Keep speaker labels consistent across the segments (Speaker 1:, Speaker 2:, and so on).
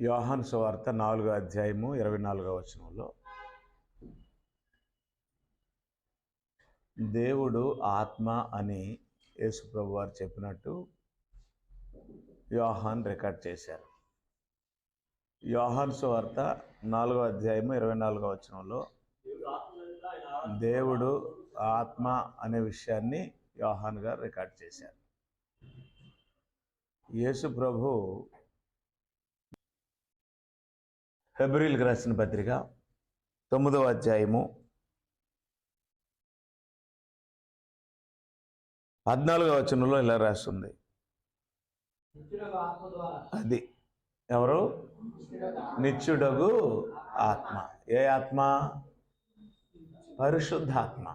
Speaker 1: యోహాను సువార్త 4వ అధ్యాయము 24వ వచనంలో దేవుడు ఆత్మ అని యేసుప్రభు వారు చెప్పినట్టు యోహాన్ రికార్డ్ చేశారు. యోహాను సువార్త 4వ అధ్యాయము 24వ వచనంలో దేవుడు ఆత్మ అనే విషయాన్ని యోహాన్ గారు రికార్డ్ చేశారు. యేసు ప్రభు హెబ్రీయులకు రాసిన పత్రిక 9వ అధ్యాయము 14వ వచనంలో ఇలా రాస్తుంది. అది ఎవరు? నిత్యుడగు ఆత్మ. ఏ ఆత్మ? పరిశుద్ధాత్మ.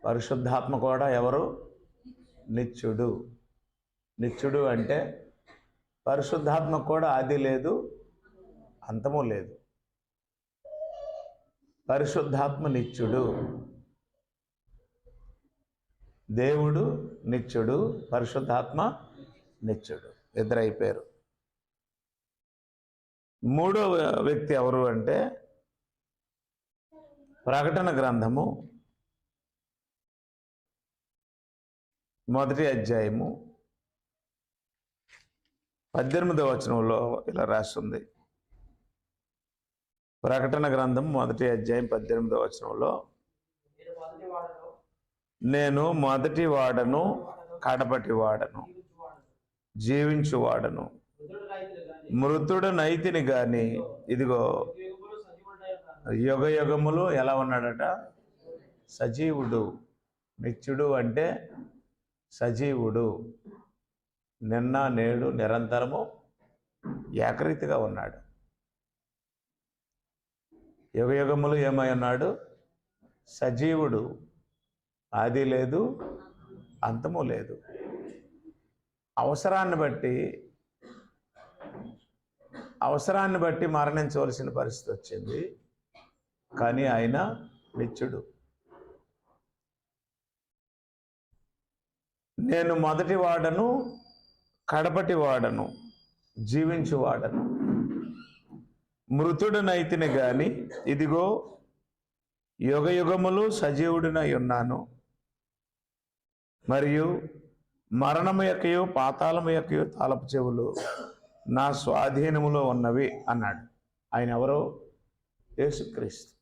Speaker 1: పరిశుద్ధాత్మ కూడా ఎవరు? నిత్యుడు. నిత్యుడు అంటే పరిశుద్ధాత్మ కూడా ఆది లేదు, అంతము లేదు. పరిశుద్ధాత్మ నిత్యుడు. దేవుడు నిత్యుడు, పరిశుద్ధాత్మ నిత్యుడు, ఇద్దరు అయిపోయారు. మూడో వ్యక్తి ఎవరు అంటే ప్రకటన గ్రంథము 1వ అధ్యాయము 18వ వచనంలో ఇలా రాస్తుంది. ప్రకటన గ్రంథం 1వ అధ్యాయం 18వ వచనంలో, నేను మొదటి వాడను, కడపటి వాడను, జీవించువాడను, మృతుడనైతిని గాని ఇదిగో యుగ యుగములు ఎలా ఉన్నాడట? సజీవుడు. నిత్యుడు అంటే సజీవుడు. నిన్న నేడు నిరంతరము ఏకరీతిగా ఉన్నాడు. యుగ యుగములు ఏమై ఉన్నాడు? సజీవుడు. ఆది లేదు, అంతము లేదు. అవసరాన్ని బట్టి మరణించవలసిన పరిస్థితి వచ్చింది, కానీ ఆయన నిత్యుడు. నేను మొదటి వాడను, కడపటి వాడను, జీవించువాడను, మృతుడనైతిని గాని ఇదిగో యుగ యుగములు సజీవుడినై ఉన్నాను, మరియు మరణము యొక్కయు పాతాళము యొక్కయు తాళపు చెవులు నా స్వాధీనములో ఉన్నవి అన్నాడు. ఆయన ఎవరు? యేసుక్రీస్తు.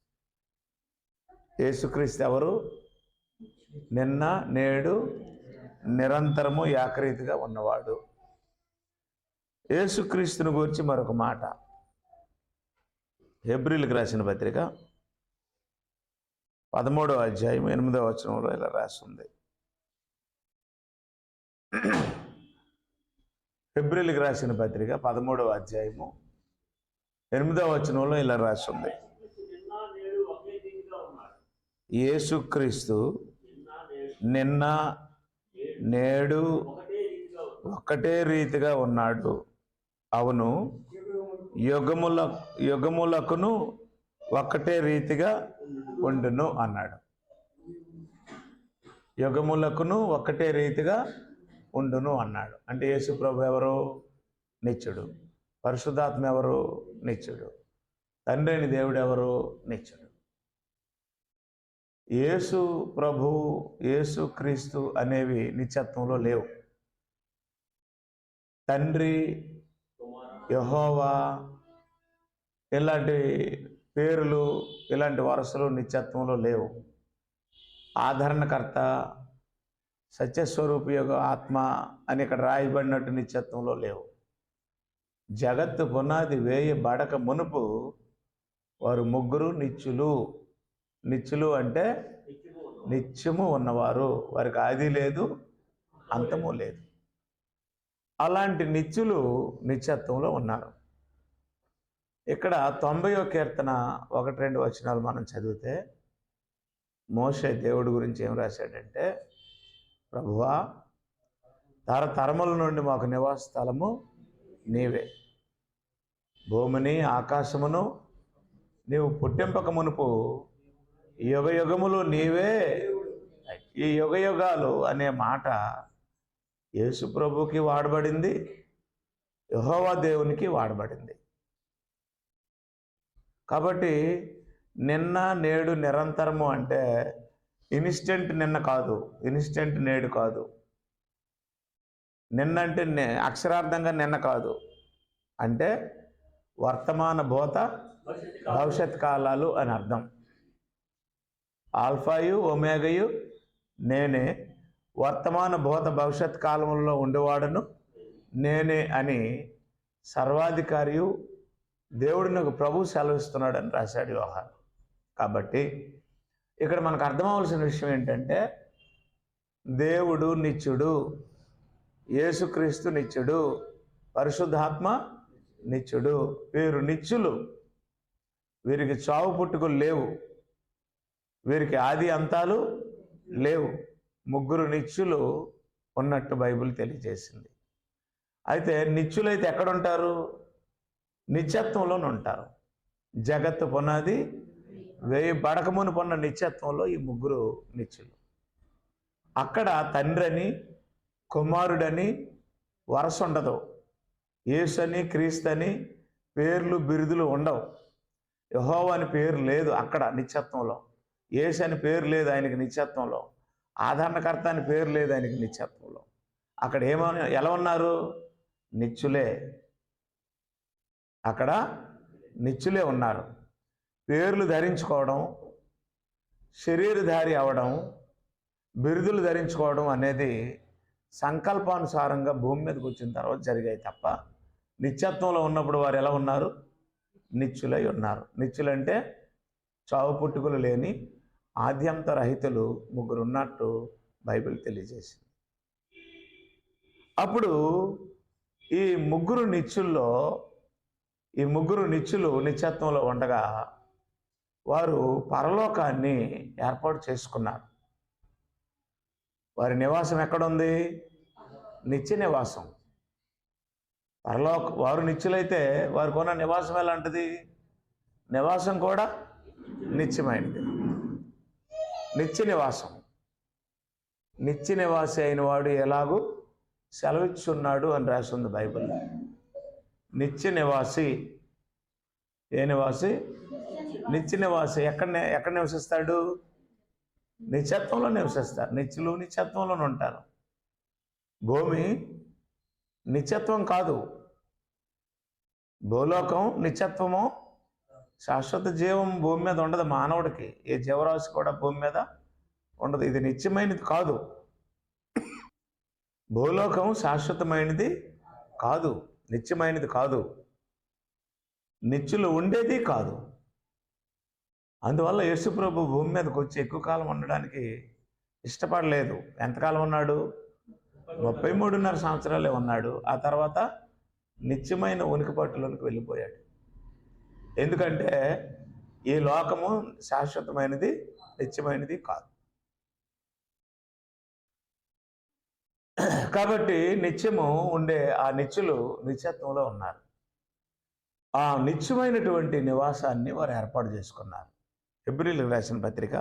Speaker 1: యేసుక్రీస్తు ఎవరు? నిన్న నేడు నిరంతరము ఏకరీతిగా ఉన్నవాడు. యేసుక్రీస్తుని గురించి మరొక మాట హెబ్రీయులకు రాసిన పత్రిక 13వ అధ్యాయం 8వ వచనంలో ఇలా రాస్తుంది. హెబ్రీయులకు రాసిన పత్రిక 13వ అధ్యాయము 8వ వచనంలో ఇలా రాస్తుంది. యేసుక్రీస్తు నిన్న నేడు ఒకటే రీతిగా ఉన్నాడు. అవును, యుగములకును ఒకటే రీతిగా ఉండును అన్నాడు. యుగములకును ఒకటే రీతిగా ఉండును అన్నాడు. అంటే యేసు ప్రభు ఎవరు? నిత్యుడు. పరిశుద్ధాత్మ ఎవరు? నిత్యుడు. తండ్రి అయిన దేవుడు ఎవరు? నిత్యుడు. యేసు ప్రభు, యేసు క్రీస్తు అనేవి నిత్యత్వంలో లేవు. తండ్రి, యెహోవా ఇలాంటి పేర్లు, ఇలాంటి వరుసలు నిత్యత్వంలో లేవు. ఆదరణకర్త, సత్యస్వరూపి యొక్క ఆత్మ అని ఇక్కడ రాయబడినట్టు నిత్యత్వంలో లేవు. జగత్తు పునాది వేయబడక మునుపు వారు ముగ్గురు నిత్యులు. నిత్యులు అంటే నిత్యము ఉన్నవారు. వారికి ఆది లేదు, అంతము లేదు. అలాంటి నిత్యులు నిత్యత్వంలో ఉన్నారు. ఇక్కడ 90వ కీర్తన 1-2 వచనాలు మనం చదివితే మోషే దేవుడి గురించి ఏం రాశాడంటే, ప్రభువా, తరతరముల నుండి మాకు నివాస స్థలము నీవే. భూమిని ఆకాశమును నీవు పుట్టింపక మునుపు యుగ యుగములు నీవే. ఈ యుగ యుగాలు అనే మాట యేసు ప్రభుకి వాడబడింది, యెహోవా దేవునికి వాడబడింది. కాబట్టి నిన్న నేడు నిరంతరము అంటే ఇన్స్టెంట్ నిన్న కాదు, ఇన్స్టెంట్ నేడు కాదు. నిన్న అంటే అక్షరార్థంగా నిన్న కాదు, అంటే వర్తమాన భూత భవిష్యత్ కాలాలు అని అర్థం. ఆల్ఫాయు ఒమేగయు నేనే, వర్తమాన భూత భవిష్యత్ కాలంలో ఉండేవాడను నేనే అని సర్వాధికారియు దేవుడిని ఒక ప్రభు సెలవిస్తున్నాడని రాశాడు యోహాను. కాబట్టి ఇక్కడ మనకు అర్థమవలసిన విషయం ఏంటంటే దేవుడు నిత్యుడు, యేసుక్రీస్తు నిత్యుడు, పరిశుద్ధాత్మ నిత్యుడు. వీరు నిత్యులు, వీరికి చావు పుట్టుకలు లేవు, వీరికి ఆది అంతాలు లేవు. ముగ్గురు నిత్యులు ఉన్నట్టు బైబిల్ తెలియజేసింది. అయితే నిత్యులైతే ఎక్కడుంటారు? నిత్యత్వంలోనే ఉంటారు. జగత్తు పునాది వేయి పడకమును పొన్న నిత్యత్వంలో ఈ ముగ్గురు నిత్యులు. అక్కడ తండ్రని కుమారుడని వరస ఉండదు. యేసని క్రీస్తని పేర్లు బిరుదులు ఉండవు. యెహోవా అని పేరు లేదు అక్కడ నిత్యత్వంలో. యేసు అని పేరు లేదు ఆయనకి నిత్యత్వంలో. ఆదరణకర్త అని పేరు లేదు ఆయనకి నిత్యత్వంలో. అక్కడ ఎలా ఉన్నారు? నిత్యులే. అక్కడ నిత్యులే ఉన్నారు. పేర్లు ధరించుకోవడం, శరీరధారి అవడం, బిరుదులు ధరించుకోవడం అనేది సంకల్పానుసారంగా భూమి మీదకి వచ్చిన తర్వాత జరిగాయి తప్ప నిత్యత్వంలో ఉన్నప్పుడు వారు ఎలా ఉన్నారు? నిత్యులై ఉన్నారు. నిత్యులంటే చావు పుట్టుకలు లేని ఆద్యంత రహితులు ముగ్గురు ఉన్నట్టు బైబిల్ తెలియజేసింది. అప్పుడు ఈ ముగ్గురు నిత్యులు నిత్యత్వంలో ఉండగా వారు పరలోకాన్ని ఏర్పాటు చేసుకున్నారు. వారి నివాసం ఎక్కడుంది? నిత్య నివాసం. వారు నిత్యులైతే వారికి ఉన్న నివాసం ఎలాంటిది? నివాసం కూడా నిత్యమైనది. నిత్య నివాసం. నిత్య నివాసి అయిన వాడు ఎలాగూ సెలవిచ్చున్నాడు అని రాసింది బైబిల్. నిత్య నివాసి. ఏ నివాసి? నిత్య నివాసి. ఎక్కడ నివసిస్తాడు? నిత్యత్వంలో నివసిస్తారు. నిత్యులు నిత్యత్వంలోనే ఉంటారు. భూమి నిత్యత్వం కాదు. భూలోకం నిత్యత్వము. శాశ్వత జీవం భూమి మీద ఉండదు మానవుడికి. ఏ జీవరాశి కూడా భూమి మీద ఉండదు. ఇది నిత్యమైనది కాదు. భూలోకం శాశ్వతమైనది కాదు, నిత్యమైనది కాదు, నిత్యులు ఉండేది కాదు. అందువల్ల యేసుప్రభు భూమి మీదకి వచ్చి ఎక్కువ కాలం ఉండడానికి ఇష్టపడలేదు. ఎంతకాలం ఉన్నాడు? 33.5 సంవత్సరాలే ఉన్నాడు. ఆ తర్వాత నిత్యమైన ఉనికిపట్టులోనికి వెళ్ళిపోయాడు. ఎందుకంటే ఈ లోకము శాశ్వతమైనది, నిత్యమైనది కాదు. కాబట్టి నిత్యము ఉండే ఆ నిత్యులు నిత్యత్వంలో ఉన్నారు. ఆ నిత్యమైనటువంటి నివాసాన్ని వారు ఏర్పాటు చేసుకున్నారు. హెబ్రీయులకు రాసిన పత్రిక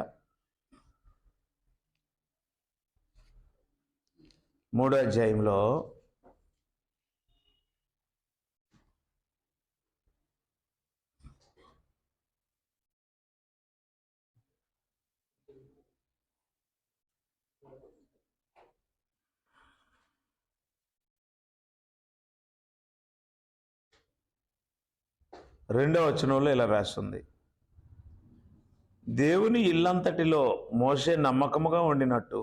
Speaker 1: 3వ అధ్యాయంలో 2వ వచనంలో ఇలా రాస్తుంది: దేవుని ఇల్లంతటిలో మోషే నమ్మకముగా ఉండినట్టు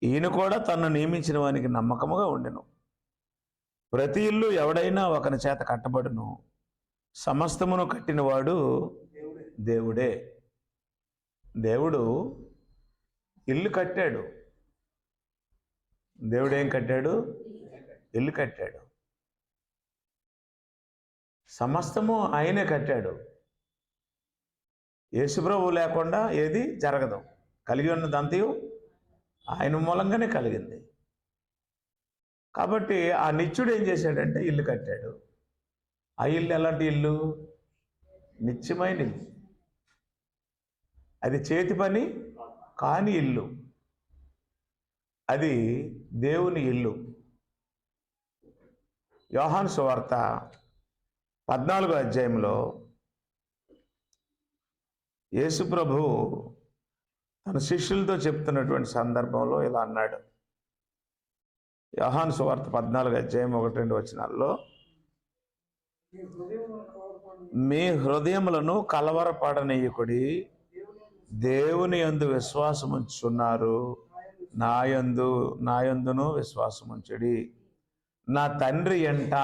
Speaker 1: ఈయన కూడా తనను నియమించిన వానికి నమ్మకముగా ఉండెను. ప్రతి ఇల్లు ఎవడైనా ఒకని చేత కట్టబడును, సమస్తమును కట్టినవాడు దేవుడే. దేవుడు ఇల్లు కట్టాడు. దేవుడు ఏం కట్టాడు? ఇల్లు కట్టాడు. సమస్తము ఆయనే కట్టాడు. యేసుప్రభువు లేకుండా ఏది జరగదు. కలిగి ఉన్నదంతయు ఆయన మూలంగానే కలిగింది. కాబట్టి ఆ నిత్యుడు ఏం చేశాడంటే ఇల్లు కట్టాడు. ఆ ఇల్లు ఎలాంటి ఇల్లు? నిత్యమైన ఇల్లు. అది చేతి పని కాని ఇల్లు. అది దేవుని ఇల్లు. యోహాను సువార్త 14వ అధ్యాయంలో యేసు ప్రభువు తన శిష్యులతో చెప్తున్నటువంటి సందర్భంలో ఇలా అన్నాడు. యోహాను సువార్త 14వ అధ్యాయం 1-2 వచనాల్లో, మీ హృదయములను కలవరపడనీయకుడి, దేవుని యందు విశ్వాసముంచుచున్నారు, నాయందును విశ్వాసముంచుడి. నా తండ్రి ఎంట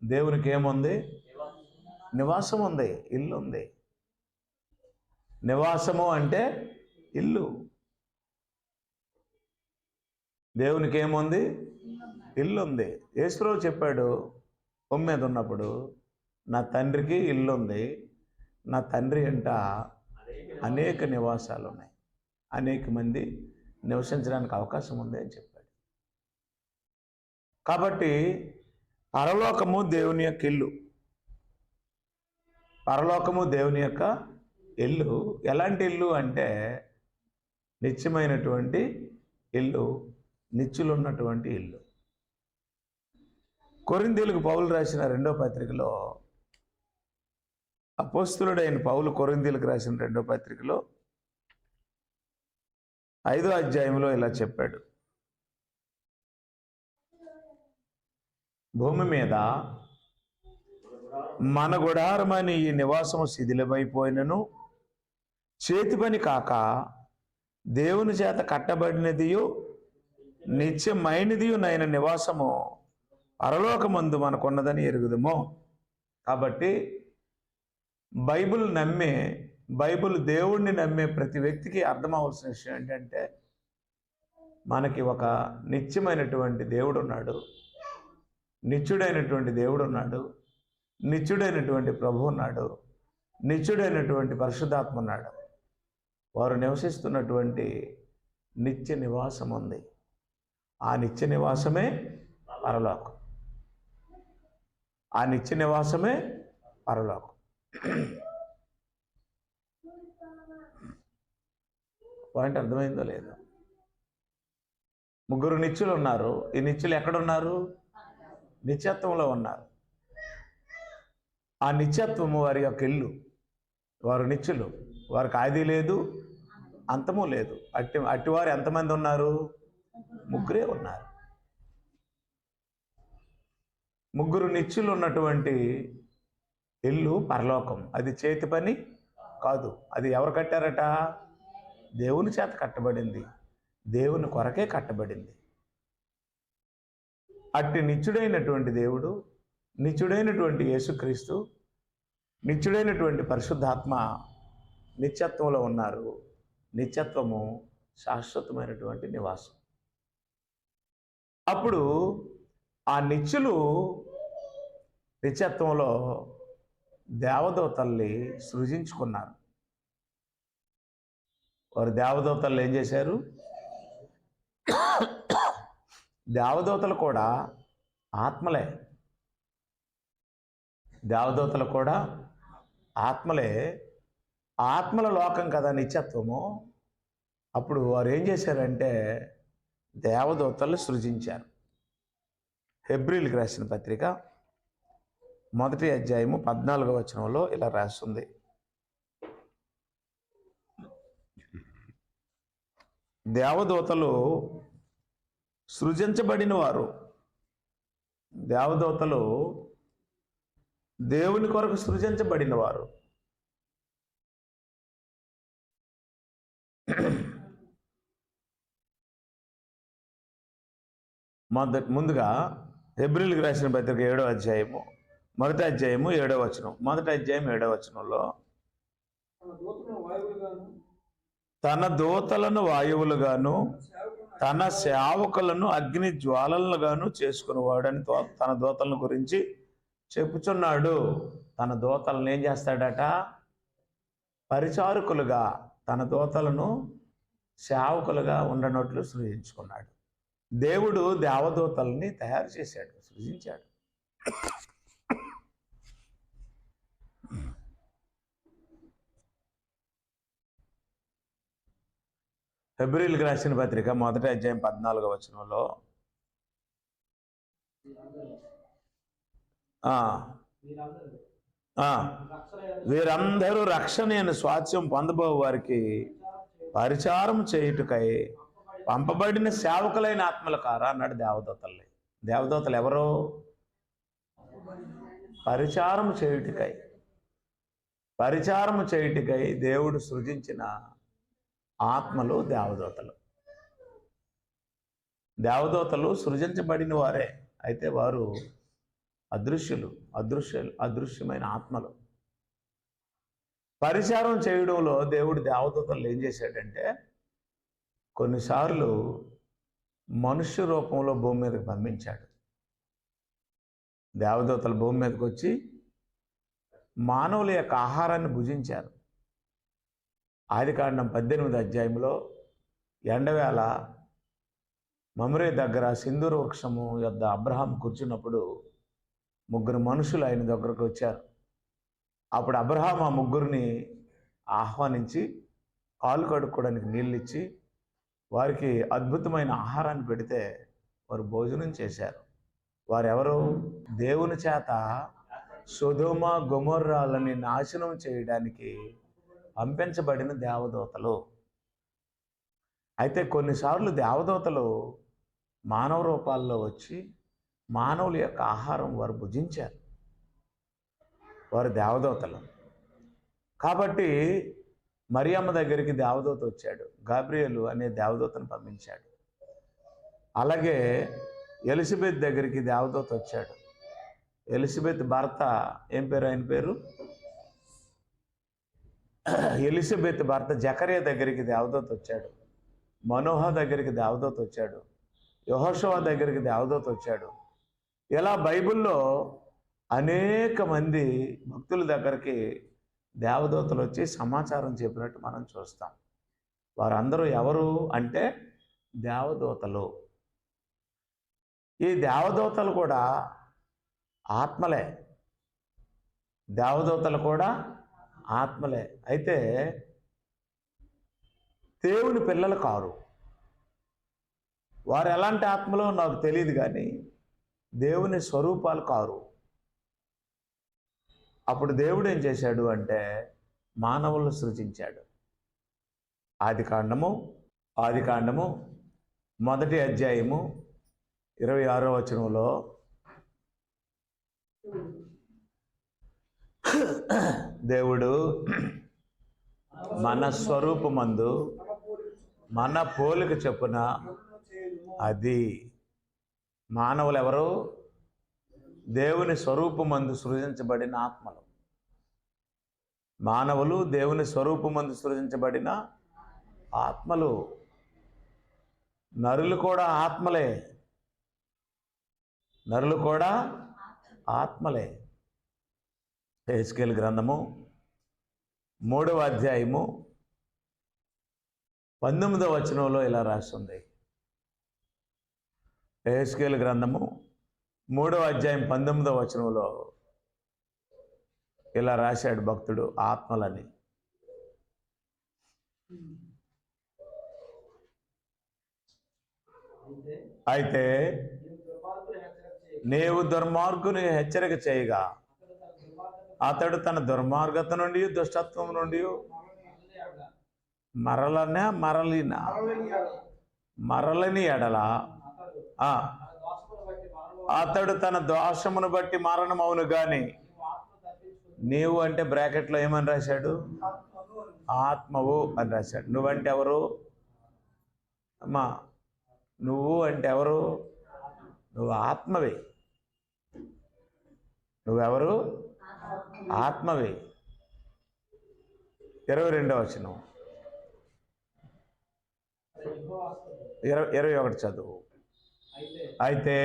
Speaker 1: దేవునికి ఏముంది? నివాసం ఉంది, ఇల్లు ఉంది. నివాసము అంటే ఇల్లు. దేవునికి ఏముంది? ఇల్లు ఉంది. యేసుప్రభువు చెప్పాడు భూమి మీద ఉన్నప్పుడు, నా తండ్రికి ఇల్లు ఉంది, నా తండ్రి ఎంట అనేక నివాసాలు ఉన్నాయి, అనేక మంది నివసించడానికి అవకాశం ఉంది అని చెప్పాడు. కాబట్టి పరలోకము దేవుని యొక్క ఇల్లు. పరలోకము దేవుని యొక్క ఇల్లు. ఎలాంటి ఇల్లు అంటే నిత్యమైనటువంటి ఇల్లు, నిత్యులు ఉన్నటువంటి ఇల్లు. కొరింథీయులకు పౌలు రాసిన 2వ పత్రికలో, అపోస్తలుడైన పౌలు కొరింథీయులకు రాసిన 2వ పత్రికలో 5వ అధ్యాయంలో ఇలా చెప్పాడు. భూమి మీద మన గుడారమని ఈ నివాసము శిథిలమైపోయినను, చేతి పని కాక దేవుని చేత కట్టబడినదియు నిత్యమైనదియు నైన నివాసము పరలోకమందు మనకున్నదని ఎరుగుదుము. కాబట్టి బైబిల్ దేవుణ్ణి నమ్మే ప్రతి వ్యక్తికి అర్థం అవ్వాల్సిన విషయం ఏంటంటే, మనకి ఒక నిత్యమైనటువంటి దేవుడు ఉన్నాడు, నిత్యుడైనటువంటి దేవుడు ఉన్నాడు, నిత్యుడైనటువంటి ప్రభు ఉన్నాడు, నిత్యుడైనటువంటి పరిశుద్ధాత్మ ఉన్నాడు. వారు నివసిస్తున్నటువంటి నిత్య నివాసం ఉంది. ఆ నిత్య నివాసమే పరలోకం. ఆ నిత్య నివాసమే పరలోకం. పాయింట్ అర్థమైందో లేదో? ముగ్గురు నిత్యులు ఉన్నారు. ఈ నిత్యులు ఎక్కడున్నారు? నిత్యత్వంలో ఉన్నారు. ఆ నిత్యత్వము వారి యొక్క ఇల్లు. వారు నిత్యులు. వారికి ఆది లేదు, అంతము లేదు. అట్టివారు ఎంతమంది ఉన్నారు? ముగ్గురే ఉన్నారు. ముగ్గురు నిత్యులు ఉన్నటువంటి ఇల్లు పరలోకం. అది చేతి పని కాదు. అది ఎవరు కట్టారట? దేవుని చేత కట్టబడింది, దేవుని కొరకే కట్టబడింది. అట్టి నిత్యుడైనటువంటి దేవుడు, నిత్యుడైనటువంటి యేసుక్రీస్తు, నిత్యుడైనటువంటి పరిశుద్ధాత్మ నిత్యత్వంలో ఉన్నారు. నిత్యత్వము శాశ్వతమైనటువంటి నివాసం. అప్పుడు ఆ నిత్యులు నిత్యత్వంలో దేవదూతల్ని సృజించుకున్నారు. వారు దేవదూతలు ఏం చేశారు? దేవదూతలు కూడా ఆత్మలే. దేవదూతలు కూడా ఆత్మలే. ఆత్మల లోకం కదా నిత్యత్వము. అప్పుడు వారు ఏం చేశారంటే దేవదూతలు సృజించారు. హెబ్రీయులకు రాసిన పత్రిక 1వ అధ్యాయము 14వ వచనంలో ఇలా రాస్తుంది. దేవదూతలు సృజించబడిన వారు. దేవదూతలు దేవుని కొరకు సృజించబడిన వారు. ముందుగా హెబ్రీయులకు రాసిన పత్రిక 7వ అధ్యాయము 1వ అధ్యాయము 7వ వచనం. 1వ అధ్యాయం 7వ వచనంలో, తన దూతలను వాయువులుగాను తన సేవకులను అగ్ని జ్వాలలుగాను చేసుకునేవాడని తన దూతలను గురించి చెప్పుచున్నాడు. తన దూతలను ఏం చేస్తాడట? పరిచారకులుగా, తన దూతలను సేవకులుగా ఉండనట్లు సృజించుకున్నాడు. దేవుడు దేవదూతల్ని తయారు చేశాడు, సృజించాడు. హెబ్రీయులకు రాసిన పత్రిక 1వ అధ్యాయం 14వ వచనంలో, ఆ, ఆ, వీరందరూ రక్షణ స్వాస్థ్యం పొందబో వారికి పరిచారం చేయుటకై పంపబడిన సేవకులైన ఆత్మల కారా అన్నాడు దేవదూతల్ని. దేవదూతలు ఎవరు? పరిచారం చేయుటకై, పరిచారం చేయుటకై దేవుడు సృజించిన ఆత్మలు దేవదూతలు. దేవదూతలు సృజించబడిన వారే, అయితే వారు అదృశ్యమైన ఆత్మలు. పరిచారం చేయడంలో దేవుడు దేవదూతలు ఏం చేశాడంటే, కొన్నిసార్లు మనుష్య రూపంలో భూమి మీదకి పంపించాడు. దేవదూతలు భూమి మీదకి వచ్చి మానవుల యొక్క ఆహారాన్ని భుజించారు. ఆదికాండం 18 అధ్యాయంలో ఎండవేళ మమ్రే దగ్గర సింధూర వృక్షము యొద్ద అబ్రహాం కూర్చున్నప్పుడు 3 మనుషులు ఆయన దగ్గరకు వచ్చారు. అప్పుడు అబ్రహాం ఆ 3 ఆహ్వానించి కాలు కడుక్కోవడానికి నీళ్ళు ఇచ్చి వారికి అద్భుతమైన ఆహారాన్ని పెడితే వారు భోజనం చేశారు. వారెవరు? దేవుని చేత సొదొమ గొమొర్రాలని నాశనం చేయడానికి పంపించబడిన దేవదూతలు. అయితే కొన్నిసార్లు దేవదూతలు మానవ రూపాల్లో వచ్చి మానవుల యొక్క ఆహారం వారు భుజించారు. వారు దేవదూతలు. కాబట్టి మరియమ్మ దగ్గరికి దేవదూత వచ్చాడు. గాబ్రియేలు అనే దేవదూతను పంపించాడు. అలాగే ఎలిజబెత్ దగ్గరికి దేవదూత వచ్చాడు. ఎలిజబెత్ భర్త ఏం పేరు? ఆయన పేరు ఎలిజబెత్ భర్త జకరియా దగ్గరికి దేవదూత వచ్చాడు. మనోహ దగ్గరికి దేవదూత వచ్చాడు. యెహోషువ దగ్గరికి దేవదూత వచ్చాడు. ఇలా బైబిల్లో అనేక మంది భక్తుల దగ్గరికి దేవదూతలు వచ్చి సమాచారం చెప్పినట్టు మనం చూస్తాం. వారందరూ ఎవరు అంటే దేవదూతలు. ఈ దేవదూతలు కూడా ఆత్మలే. దేవదూతలు కూడా ఆత్మలే. అయితే దేవుని పిల్లలు కారు. వారు ఎలాంటి ఆత్మలో నాకు తెలియదు, కానీ దేవుని స్వరూపాలు కారు. అప్పుడు దేవుడు ఏం చేశాడు అంటే మానవులను సృజించాడు. ఆదికాండము 1 అధ్యాయము 26వ వచనంలో దేవుడు మన స్వరూపమందు మన పోలిక చొప్పున, అది మానవులు ఎవరు? దేవుని స్వరూపమందు సృజించబడిన ఆత్మలు. మానవులు దేవుని స్వరూపమందు సృజించబడిన ఆత్మలు. నరులు కూడా ఆత్మలే. నరులు కూడా ఆత్మలే. యెహెజ్కేలు గ్రంథము 3వ అధ్యాయము 19వ వచనంలో ఇలా రాస్తుంది. యెహెజ్కేలు గ్రంథము 3వ అధ్యాయం 19వ వచనంలో ఇలా రాశాడు భక్తుడు ఆత్మలని. అయితే నీవు దుర్మార్గుని హెచ్చరిక చేయగా అతడు తన దుర్మార్గత నుండి దుష్టత్వం నుండి మరలని ఎడల అతడు తన దోషమును బట్టి మరణమవును గాని, నీవు అంటే బ్రాకెట్లో ఏమని రాశాడు? ఆత్మవు అని రాశాడు. నువ్వంటే ఎవరు అమ్మా? నువ్వు అంటే ఎవరు? నువ్వు ఆత్మవే. నువ్వెవరు? ఆత్మవే. 22వ వచనం 21 చదువు. అయితే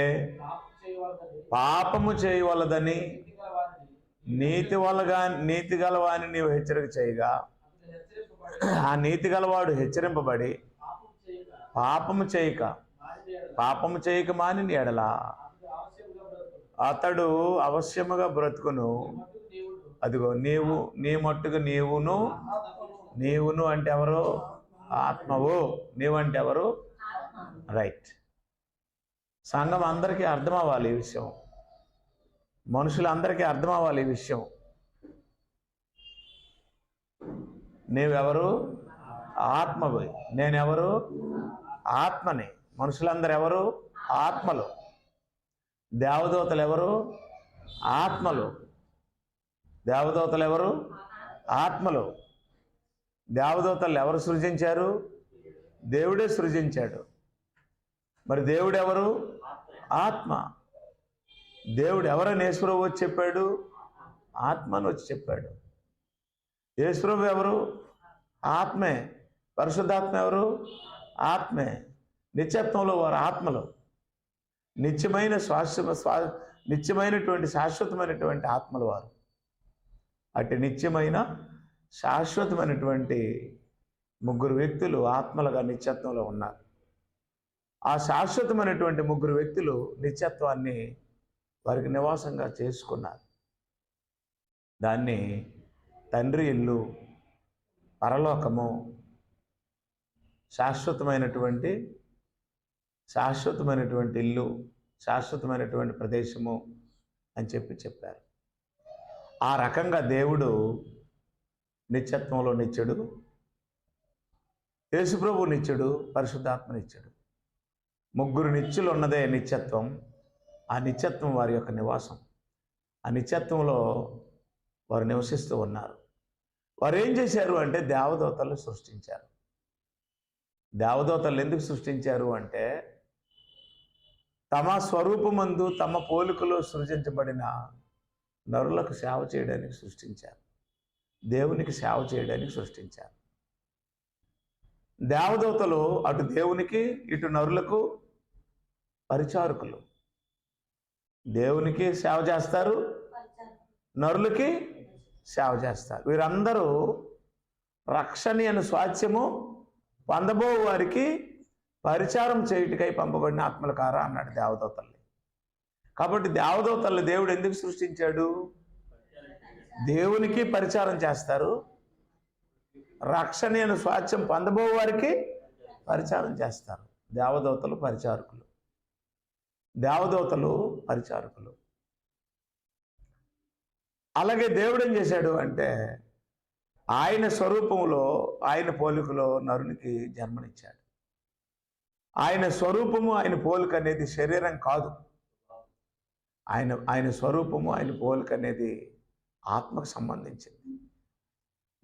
Speaker 1: పాపము చేయవలదని నీతి గలవాని నీవు హెచ్చరిక చేయగా, ఆ నీతి గలవాడు హెచ్చరింపబడి పాపము చేయక మాని ఎడల అతడు అవశ్యముగా బ్రతుకును. అదిగో నీ మట్టుకు నీవును అంటే ఎవరు? ఆత్మవు. నీవంటే ఎవరు? రైట్. సంఘం అందరికీ అర్థం అవ్వాలి ఈ విషయం, మనుషులందరికీ అర్థం అవ్వాలి ఈ విషయం. నీవెవరు? ఆత్మవి. నేనెవరు? ఆత్మని. మనుషులందరూ ఎవరు? ఆత్మలు. దేవదూతలు ఎవరు? ఆత్మలు. దేవదూతలు ఎవరు? ఆత్మలు. దేవదూతలు ఎవరు సృజించారు? దేవుడే సృజించాడు. మరి దేవుడు ఎవరు? ఆత్మ. దేవుడు ఎవరని యేసుప్రభు వచ్చి చెప్పాడు? ఆత్మని వచ్చి చెప్పాడు. యేసుప్రభు ఎవరు? ఆత్మే. పరిశుద్ధాత్మ ఎవరు? ఆత్మే. నిత్యత్వంలో వారు ఆత్మలు. నిత్యమైనటువంటి శాశ్వతమైనటువంటి ఆత్మలు వారు. అటు నిత్యమైన శాశ్వతమైనటువంటి ముగ్గురు వ్యక్తులు ఆత్మలుగా నిత్యత్వంలో ఉన్నారు. ఆ శాశ్వతమైనటువంటి ముగ్గురు వ్యక్తులు నిత్యత్వాన్ని వారికి నివాసంగా చేసుకున్నారు. దాన్ని తండ్రి ఇల్లు, పరలోకము, శాశ్వతమైనటువంటి ఇల్లు, శాశ్వతమైనటువంటి ప్రదేశము అని చెప్పారు. ఆ రకంగా దేవుడు నిత్యత్వంలో నిత్యుడు, యేసుప్రభు నిత్యుడు, పరిశుద్ధాత్మ నిత్యుడు. ముగ్గురు నిత్యులు ఉన్నదే నిత్యత్వం. ఆ నిత్యత్వం వారి యొక్క నివాసం. ఆ నిత్యత్వంలో వారు నివసిస్తూ ఉన్నారు. వారు ఏం చేశారు అంటే దేవదూతలు సృష్టించారు. దేవదూతలు ఎందుకు సృష్టించారు అంటే తమ స్వరూపమందు తమ పోలికలో సృజించబడిన నరులకు సేవ చేయడానికి సృష్టించారు. దేవునికి సేవ చేయడానికి సృష్టించారు. దేవదూతలు అటు దేవునికి ఇటు నరులకు పరిచారకులు. దేవునికి సేవ చేస్తారు, నరులకి సేవ చేస్తారు. వీరందరూ రక్షణ అను స్వాస్థ్యము పొందబో వారికి పరిచారం చేయుటకై పంపబడిన ఆత్మల కారా అన్నాడు దేవదూతల్ని. కాబట్టి దేవదూతల్ని దేవుడు ఎందుకు సృష్టించాడు? దేవునికి పరిచారం చేస్తారు, రక్షణ అను స్వాస్థ్యం పొందబో వారికి పరిచారం చేస్తారు. దేవదూతలు పరిచారకులు. దేవదూతలు పరిచారకులు. అలాగే దేవుడు ఏం చేశాడు అంటే ఆయన స్వరూపంలో ఆయన పోలికలో నరునికి జన్మనిచ్చాడు. ఆయన స్వరూపము ఆయన పోలిక అనేది శరీరం కాదు. ఆయన స్వరూపము ఆయన పోలిక అనేది ఆత్మకు సంబంధించింది.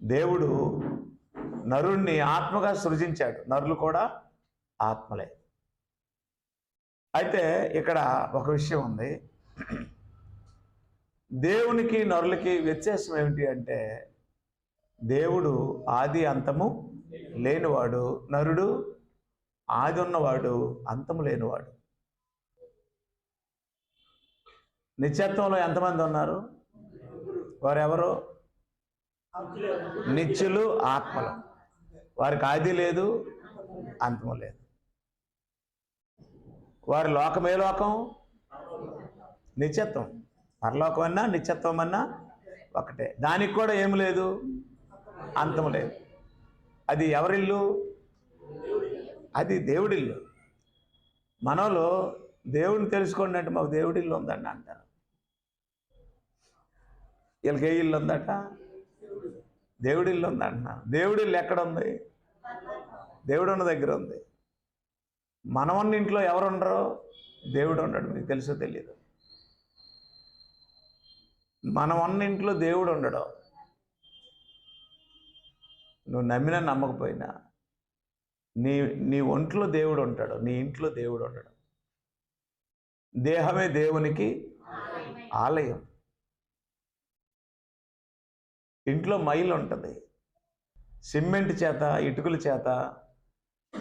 Speaker 1: దేవుడు నరుణ్ణి ఆత్మగా సృజించాడు. నరులు కూడా ఆత్మలే. అయితే ఇక్కడ ఒక విషయం ఉంది. దేవునికి నరులకి వ్యత్యాసం ఏమిటి అంటే దేవుడు ఆది అంతము లేనివాడు, నరుడు ఆది ఉన్నవాడు, అంతము లేనివాడు. నిత్యత్వంలో ఎంతమంది ఉన్నారు? వారెవరు? నిత్యులు, ఆత్మలు. వారికి ఆది లేదు, అంతము లేదు. వారి లోకమే లోకం, నిత్యత్వం. పరలోకం అన్నా నిత్యత్వం అన్నా ఒకటే. దానికి కూడా ఏమి లేదు, అంతము లేదు. అది ఎవరిల్లు? అది దేవుడిల్లు. మనలో దేవుడిని తెలుసుకోండి అంటే మాకు దేవుడిల్లు ఉందండి అంటారు. వీళ్ళకి ఏ ఇల్లు ఉందట? దేవుడిల్లు ఉందంటున్నా. దేవుడిల్లు ఎక్కడ ఉంది? దేవుడు ఉన్న దగ్గర ఉంది. మనవన్న ఇంట్లో ఎవరు ఉండరు? దేవుడు ఉండడు. మీకు తెలుసో తెలియదు. మనవన్న ఇంట్లో దేవుడు ఉండడు. నువ్వు నమ్మినా నమ్మకపోయినా నీ ఒంట్లో దేవుడు ఉంటాడు, నీ ఇంట్లో దేవుడు ఉండడు. దేహమే దేవునికి ఆలయం. ఇంట్లో మైలు ఉంటుంది. సిమెంట్ చేత, ఇటుకల చేత,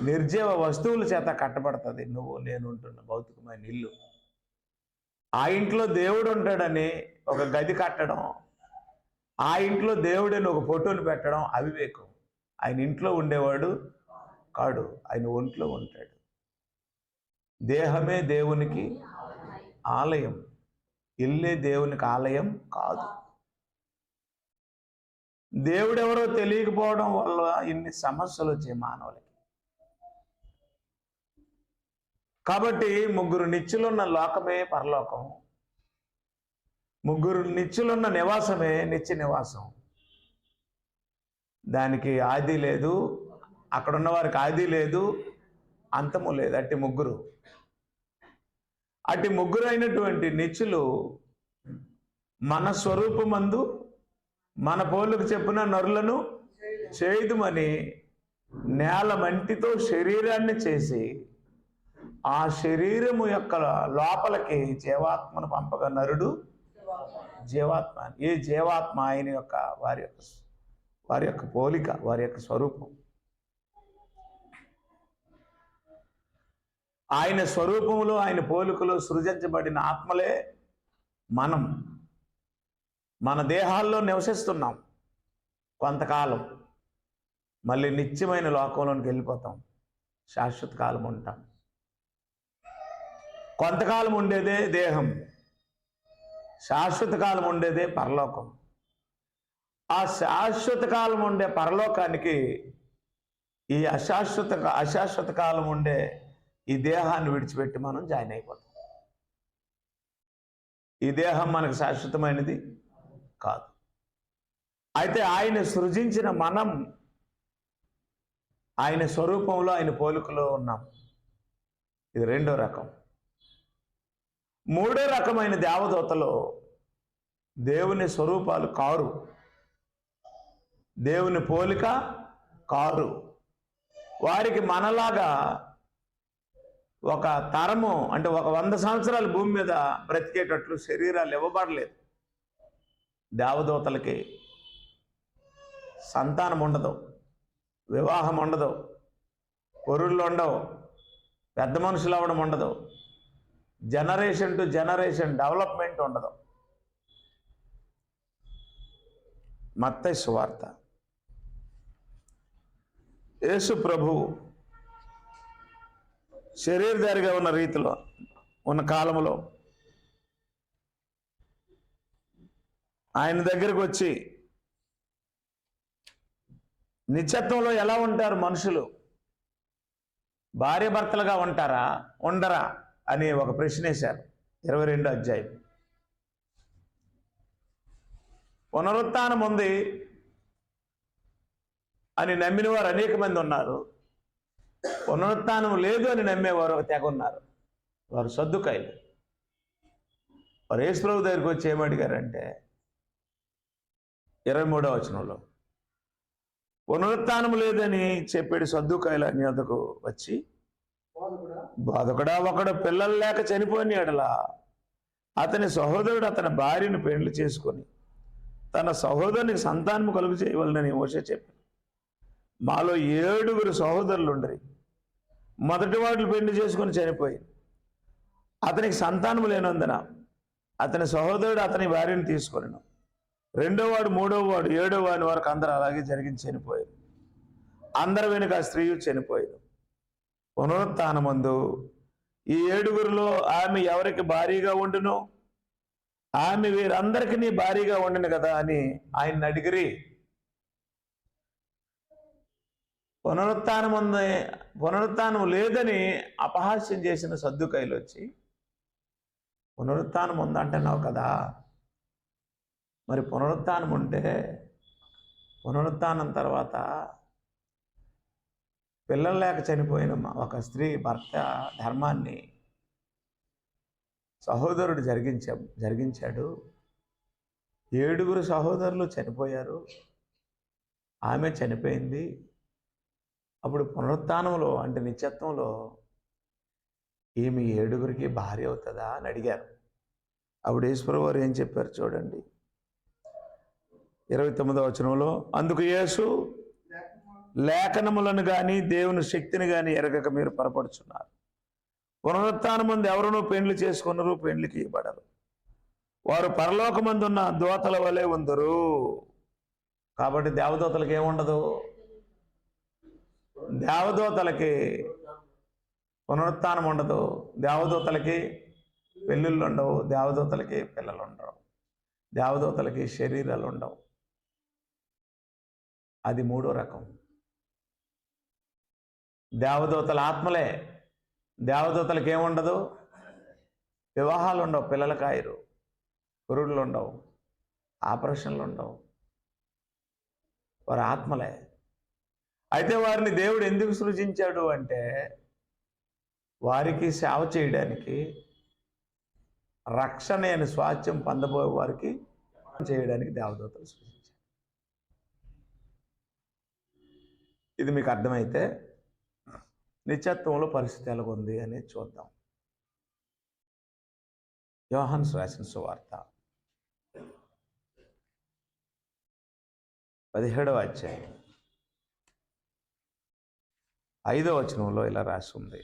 Speaker 1: నిర్జీవ వస్తువుల చేత కట్టబడుతుంది నువ్వు నేను ఉంటున్న భౌతికమైన ఇల్లు. ఆ ఇంట్లో దేవుడు ఉంటాడని ఒక గది కట్టడం, ఆ ఇంట్లో దేవుడని ఒక ఫోటోని పెట్టడం అవివేకం. ఆయన ఇంట్లో ఉండేవాడు కాడు, ఆయన ఒంట్లో ఉంటాడు. దేహమే దేవునికి ఆలయం, ఇల్లే దేవునికి ఆలయం కాదు. దేవుడెవరో తెలియకపోవడం వల్ల ఇన్ని సమస్యలు వచ్చాయి మానవులకి. కాబట్టి ముగ్గురు నిత్యులున్న లోకమే పరలోకం, ముగ్గురు నిత్యులున్న నివాసమే నిత్య నివాసం. దానికి ఆది లేదు, అక్కడున్న వారికి ఆది లేదు, అంతము లేదు. అట్టి ముగ్గురు అయినటువంటి నిత్యులు మన స్వరూపమందు మన పోలుకు చెప్పిన నరులను చేయుదుమని నేల మంటితో శరీరాన్ని చేసి ఆ శరీరము యొక్క లోపలికి జీవాత్మను పంపగా నరుడు జీవాత్మ. ఏ జీవాత్మ? ఆయన యొక్క వారి యొక్క పోలిక, వారి యొక్క స్వరూపం. ఆయన స్వరూపములో ఆయన పోలికలో సృజించబడిన ఆత్మలే మనం. మన దేహాల్లో నివసిస్తున్నాం కొంతకాలం, మళ్ళీ నిత్యమైన లోకంలోనికి వెళ్ళిపోతాం, శాశ్వత కాలం ఉంటాం. కొంతకాలం ఉండేదే దేహం, శాశ్వత కాలం ఉండేదే పరలోకం. ఆ శాశ్వత కాలం ఉండే పరలోకానికి ఈ అశాశ్వత కాలం ఉండే ఈ దేహాన్ని విడిచిపెట్టి మనం జాయిన్ అయిపోతాం. ఈ దేహం మనకు శాశ్వతమైనది కాదు. అయితే ఆయన సృజించిన మనం ఆయన స్వరూపంలో ఆయన పోలికలో ఉన్నాం. ఇది రెండో రకం. మూడో రకమైన దేవదూతలు దేవుని స్వరూపాలు కారు, దేవుని పోలిక కారు. వారికి మనలాగా ఒక తరము, అంటే ఒక 100 సంవత్సరాలు భూమి మీద బ్రతికేటట్లు శరీరాలు ఇవ్వబడలేదు. దేవదూతలకి సంతానం ఉండదు, వివాహం ఉండదు, పొరుళ్ళు ఉండవు, పెద్ద మనుషులు అవ్వడం ఉండదు, జనరేషన్ టు జనరేషన్ డెవలప్మెంట్ ఉండదు. మత్తయి సువార్త. యేసు ప్రభువు శరీరధారిగా ఉన్న రీతిలో ఉన్న కాలంలో ఆయన దగ్గరికి వచ్చి, నిత్యత్వంలో ఎలా ఉంటారు మనుషులు? భార్య భర్తలుగా ఉంటారా, ఉండరా అని ఒక ప్రశ్న వేశారు. 22వ అధ్యాయం. పునరుత్థానం ఉంది అని నమ్మిన వారు అనేక మంది ఉన్నారు, పునరుత్థానం లేదు అని నమ్మేవారు ఒక తెగ ఉన్నారు. వారు సద్దుకాయలు. వారు యేసు ప్రభు దగ్గరికి వచ్చి ఏమడిగారంటే 23వ వచనంలో, పునరుత్థానం లేదని చెప్పాడు సద్దుకాయలు అని వద్దకు వచ్చి, బోధకుడా, ఒకడు పిల్లలు లేక చనిపోయిన ఎడల అతని సహోదరుడు అతని భార్యను పెళ్లి చేసుకొని తన సహోదరునికి సంతానము కలుగు చేయవలనని మోషే చెప్పాడు. మాలో 7 సహోదరులు ఉండరు. మొదటి వాడు పెళ్లి చేసుకొని చనిపోయి అతనికి సంతానము లేనందున అతని సహోదరుడు అతని భార్యను తీసుకొనిను. 2వ వాడు, 3వ వాడు, 7వ వాడి వరకు అందరూ అలాగే జరిగించి చనిపోయారు. అందరి వెనుక ఆ స్త్రీ చనిపోయారు. పునరుత్థానమందు ఈ 7 ఆమె ఎవరికి భారీగా ఉండును? ఆమె వీరందరికీ నీ భారీగా ఉండును కదా అని ఆయన అడిగిరి. పునరుత్థానం లేదని అపహాస్యం చేసిన సద్దుకాయలు వచ్చి, పునరుత్థానం ఉందంటున్నావు కదా, మరి పునరుత్థానం ఉంటే పునరుత్థానం తర్వాత పిల్లలు లేక చనిపోయిన ఒక స్త్రీ భర్త ధర్మాన్ని సహోదరుడు జరిగించాడు. 7 సహోదరులు చనిపోయారు, ఆమె చనిపోయింది. అప్పుడు పునరుత్థానంలో అంటే నిత్యత్వంలో ఈమె 7 భార్య అవుతుందా అని అడిగారు. అప్పుడు యేసు వారు ఏం చెప్పారు చూడండి, 29వ వచనంలో, అందుకు యేసు, లేఖనములను కానీ దేవుని శక్తిని కానీ ఎరగక మీరు పొరపడుచున్నారు. పునరుత్థానమందు ఎవరునూ పెండ్లి చేసుకున్నారు, పెండ్లికి ఇవ్వబడరు. వారు పరలోకమందున్న దూతల వలె ఉందరు. కాబట్టి దేవదూతలకి ఏముండదు? దేవదూతలకి పునరుత్థానం ఉండదు, దేవదూతలకి పెళ్ళిళ్ళు ఉండవు, దేవదూతలకి పిల్లలు ఉండరు, దేవదూతలకి శరీరాలు ఉండవు. అది 3వ రకం. దేవదూతల ఆత్మలే దేవదూతలకు ఏముండదు? వివాహాలు ఉండవు, పిల్లల కాయరు, పురుడులు ఉండవు, ఆపరేషన్లు ఉండవు. వారి ఆత్మలే. అయితే వారిని దేవుడు ఎందుకు సృజించాడు అంటే వారికి సేవ చేయడానికి, రక్షణ అనే స్వాస్థ్యం పొందబోయే వారికి చేయడానికి దేవదూతలు సృజించారు. ఇది మీకు అర్థమైతే నిత్యత్వంలో పరిస్థితి ఎలాగుంది అనేది చూద్దాం. యోహాను రాసిన సువార్త 17వ అధ్యాయం 5వ వచనంలో ఇలా రాసి ఉంది.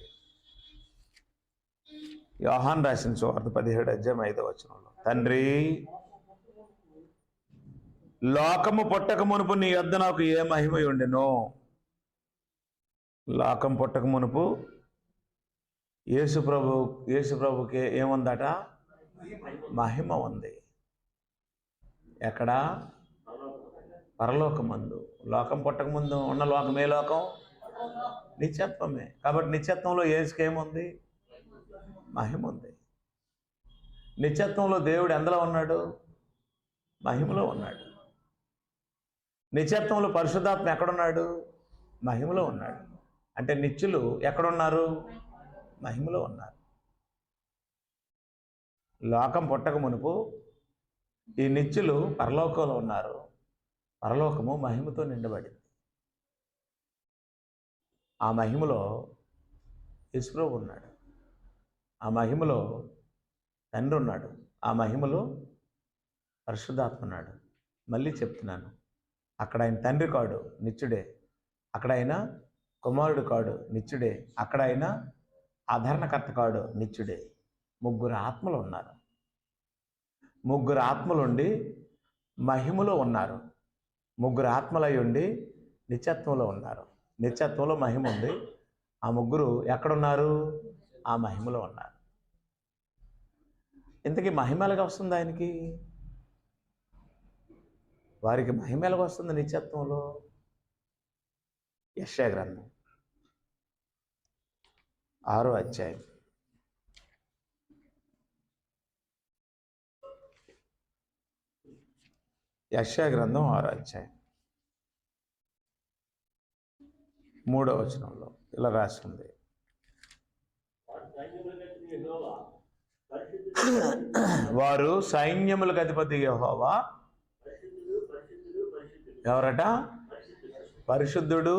Speaker 1: యోహాను రాసిన సువార్త 17వ అధ్యాయం 5వ వచనంలో, తండ్రి, లోకము పుట్టక మునుపు నీ యొద్ద నాకు ఏ మహిమ ఉండెనో. లోకం పుట్టక మునుపు యేసు ప్రభుకి ఏముందట? మహిమ ఉంది. ఎక్కడ? పరలోకమందు. లోకం పుట్టక ముందు ఉన్న లోకం ఏ లోకం? నిత్యత్వమే. కాబట్టి నిత్యత్వంలో యేసుకి ఏముంది? మహిమ ఉంది. నిత్యత్వంలో దేవుడు ఎందులో ఉన్నాడు? మహిమలో ఉన్నాడు. నిత్యత్వంలో పరిశుద్ధాత్మ ఎక్కడున్నాడు? మహిమలో ఉన్నాడు. అంటే నిత్యులు ఎక్కడున్నారు? మహిమలో ఉన్నారు. లోకం పుట్టక మునుపు ఈ నిత్యులు పరలోకంలో ఉన్నారు. పరలోకము మహిమతో నిండబడింది. ఆ మహిమలో యేసుప్రభు ఉన్నాడు. ఆ మహిమలో తండ్రి ఉన్నాడు. ఆ మహిమలో పరిశుద్ధాత్మ ఉన్నాడు. మళ్ళీ చెప్తున్నాను, అక్కడ ఆయన తండ్రి కాడు, నిత్యుడే. అక్కడ ఆయన కుమారుడు కాడు, నిత్యుడే. అక్కడ ఆయన ఆదరణకర్త కాడు, నిత్యుడే. ముగ్గురు ఆత్మలు ఉన్నారు. ముగ్గురు ఆత్మలుండి మహిమలో ఉన్నారు. ముగ్గురు ఆత్మలై ఉండి నిత్యత్వంలో ఉన్నారు. నిత్యత్వంలో మహిమ ఉంది. ఆ ముగ్గురు ఎక్కడున్నారు? ఆ మహిమలో ఉన్నారు. ఇంతకీ మహిమ ఎలాగ వస్తుంది ఆయనకి? వారికి మహిమ ఎలాగ వస్తుంది నిత్యత్వంలో? యెషయా గ్రంథం 6వ అధ్యాయం 6వ అధ్యాయం 3వ వచనంలో ఇలా రాసి ఉంది. వారు సైన్యములకు అధిపతి యెహోవా ఎవరట? పరిశుద్ధుడు,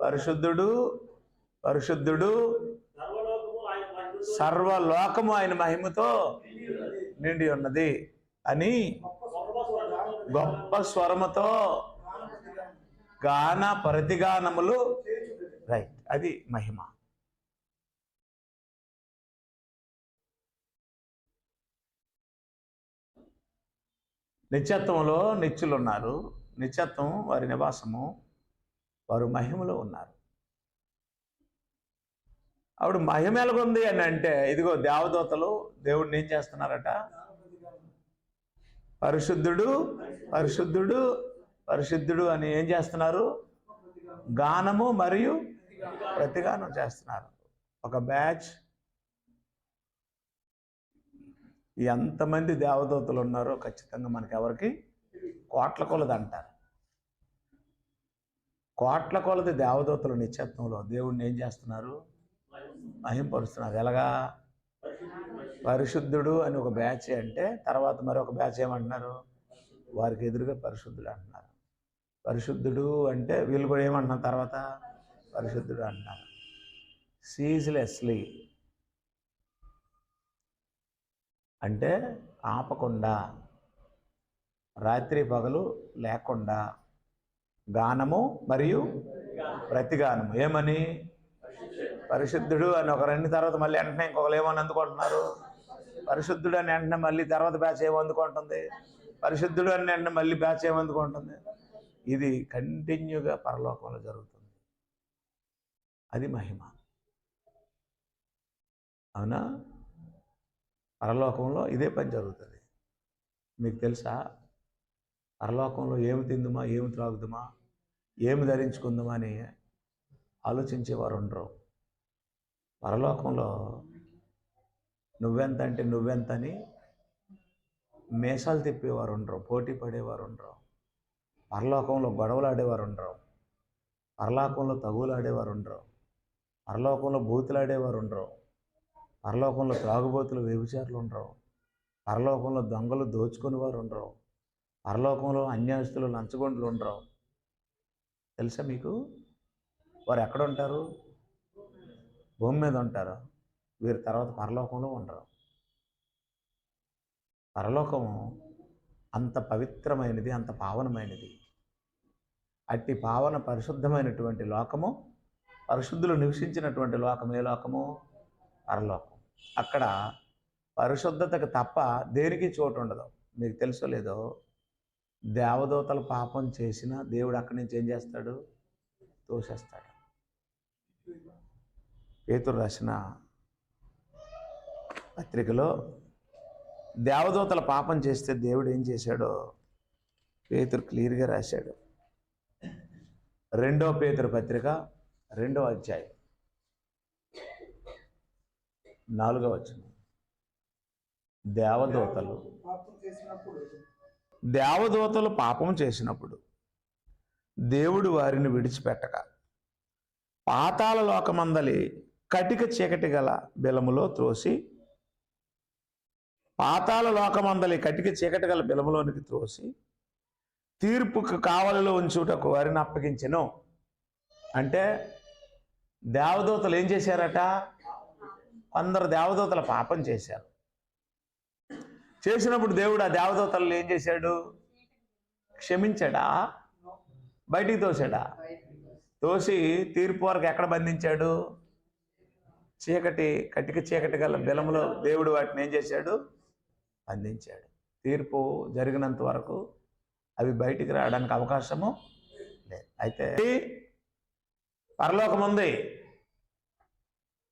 Speaker 1: పరిశుద్ధుడు, పరిశుద్ధుడు, సర్వలోకము ఆయన మహిమతో నిండి ఉన్నది అని గొప్ప స్వరముతో గాన ప్రతిగానములు. రైట్, అది మహిమ. నిత్యత్వంలో నిత్యులు ఉన్నారు. నిత్యత్వం వారి నివాసము. వారు మహిమలో ఉన్నారు. అప్పుడు మహిమ ఎలాగుంది అని అంటే, ఇదిగో దేవదూతలు దేవుడిని ఏం చేస్తున్నారట? పరిశుద్ధుడు, పరిశుద్ధుడు, పరిశుద్ధుడు అని ఏం చేస్తున్నారు? గానము మరియు ప్రతిగానం చేస్తున్నారు. ఒక బ్యాచ్. ఎంతమంది దేవదూతలు ఉన్నారో ఖచ్చితంగా మనకెవరికి కోట్ల కొలది అంటారు. కోట్ల కొలది దేవదూతలు నిత్యత్వంలో దేవుడిని ఏం చేస్తున్నారు? మహింపరుస్తున్నారు. ఎలాగా? పరిశుద్ధుడు అని ఒక బ్యాచ్ అంటే, తర్వాత మరొక బ్యాచ్ ఏమంటున్నారు? వారికి ఎదురుగా పరిశుద్ధుడు అంటున్నారు. పరిశుద్ధుడు అంటే వీళ్ళు కూడా ఏమంటున్నారు? తర్వాత పరిశుద్ధుడు అంటున్నారు. సీజ్లెస్లీ అంటే ఆపకుండా, రాత్రి పగలు లేకుండా గానము మరియు ప్రతిగానము. ఏమని? పరిశుద్ధుడు అని ఒకరన్ని తర్వాత మళ్ళీ వెంటనే ఇంకొకరు ఏమని అందుకుంటున్నారు? పరిశుద్ధుడు అని వెంటనే మళ్ళీ తర్వాత బ్యాచ్ ఏమందుకుంటుంది? పరిశుద్ధుడు అని వెంటనే మళ్ళీ బ్యాచ్ ఏమందుకుంటుంది? ఇది కంటిన్యూగా పరలోకంలో జరుగుతుంది. అది మహిమ. అవునా? పరలోకంలో ఇదే పని జరుగుతుంది. మీకు తెలుసా? పరలోకంలో ఏమి తిందుమా, ఏమి త్రాగుదుమా, ఏమి ధరించుకుందామా అని ఆలోచించేవారు ఉండరు. పరలోకంలో నువ్వెంత అంటే నువ్వెంతని మేషాలు తిప్పేవారు ఉండరు, పోటీ పడేవారు ఉండరు. పరలోకంలో గొడవలు ఆడేవారు ఉండరు, పరలోకంలో తగువులు ఆడేవారు ఉండరు, పరలోకంలో బూతులాడేవారు ఉండరు, పరలోకంలో త్రాగుబోతులు వ్యభిచారులు ఉండరు, పరలోకంలో దొంగలు దోచుకునేవారు ఉండరు, పరలోకంలో అన్యాయస్తులు లంచగొండలు ఉండరు. తెలుసా మీకు? వారు ఎక్కడ ఉంటారు? భూమి మీద ఉంటారు. వీరి తర్వాత పరలోకంలో ఉండరు. పరలోకము అంత పవిత్రమైనది, అంత పావనమైనది. అట్టి పావన పరిశుద్ధమైనటువంటి లోకము, పరిశుద్ధులు నివసించినటువంటి లోకం ఏ లోకము? పరలోకం. అక్కడ పరిశుద్ధతకు తప్ప దేనికి చోటు ఉండదు. మీకు తెలుసో లేదో, దేవదూతలు పాపం చేసినా దేవుడు అక్కడి నుంచి ఏం చేస్తాడు? తోసేస్తాడు. పేతురు రాసిన పత్రికలో దేవదూతల పాపం చేస్తే దేవుడు ఏం చేశాడో పేతురు క్లియర్గా రాశాడు. 2వ పేతురు పత్రిక 2వ అధ్యాయం 4వ వచనం. దేవదూతలు పాపం చేసినప్పుడు దేవుడు వారిని విడిచిపెట్టక పాతాళ లోకమందలి కటిక చీకటి గల బిలములో త్రోసి, పాతాళ లోకమందలి కటిక చీకటి గల బిలములోనికి త్రోసి తీర్పుకు కావలిలో ఉంచుటకు వారిని అప్పగించెను. అంటే దేవదూతలు ఏం చేశారట? కొందరు దేవదూతల పాపం చేశారు. చేసినప్పుడు దేవుడు ఆ దేవదూతలను ఏం చేశాడు? క్షమించాడా? బయటికి తోసాడా? తోసి తీర్పు వరకు ఎక్కడ బంధించాడు? కటిక చీకటి గల బిలములో దేవుడు వాటిని ఏం చేశాడు? బంధించాడు. తీర్పు జరిగినంత వరకు అవి బయటికి రావడానికి అవకాశము లేదు. అయితే పరలోకం ఉంది,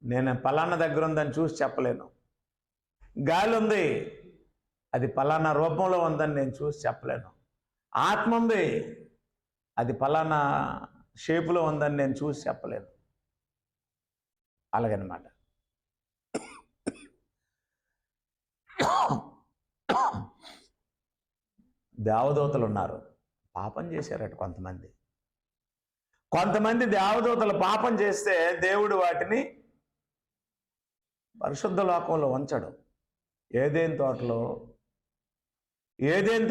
Speaker 1: నేను పలానా దగ్గర ఉందని చూసి చెప్పలేను. గాలి ఉంది, అది పలానా రూపంలో ఉందని నేను చూసి చెప్పలేను. ఆత్మ ఉంది, అది పలానా షేపులో ఉందని నేను చూసి చెప్పలేను. అలాగనమాట. దేవదూతలు ఉన్నారు, పాపం చేశారట కొంతమంది దేవదూతలు పాపం చేస్తే దేవుడు వాటిని పరిశుద్ధ లోకంలో ఉంచడు. ఏదైనా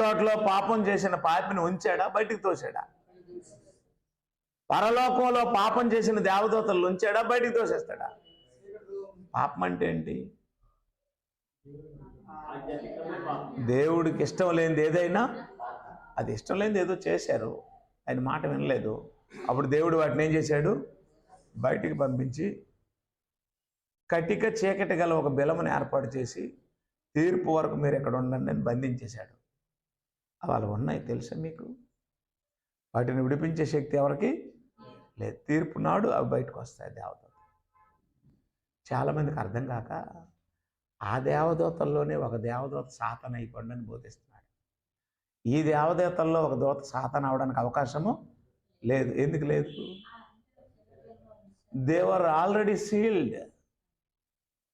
Speaker 1: తోటలో పాపం చేసిన పాపిని ఉంచాడా? బయటికి తోసాడా? పరలోకంలో పాపం చేసిన దేవదూతలు ఉంచాడా? బయటికి తోసేస్తాడా? పాపం అంటే ఏంటి? దేవుడికి ఇష్టం లేనిది ఏదైనా, అది ఇష్టం లేనిది ఏదో చేశారు, ఆయన మాట వినలేదు. అప్పుడు దేవుడు వాటిని ఏం చేశాడు? బయటికి పంపించి కటిక చీకటి గల ఒక బిలమును ఏర్పాటు చేసి తీర్పు వరకు మీరు ఎక్కడ ఉండండి అని బంధించేశాడు. అవి ఉన్నాయి, తెలుసా మీకు? వాటిని విడిపించే శక్తి ఎవరికి లేదు. తీర్పు నాడు అవి బయటకు వస్తాయి దేవదూతలు. చాలామందికి అర్థం కాక ఆ దేవదూతల్లోనే ఒక దేవదూత సాతాను అయిపోండి అని బోధిస్తున్నాడు. ఈ దేవదూతల్లో ఒక దూత సాతాను అవడానికి అవకాశము లేదు. ఎందుకు లేదు? They were already sealed.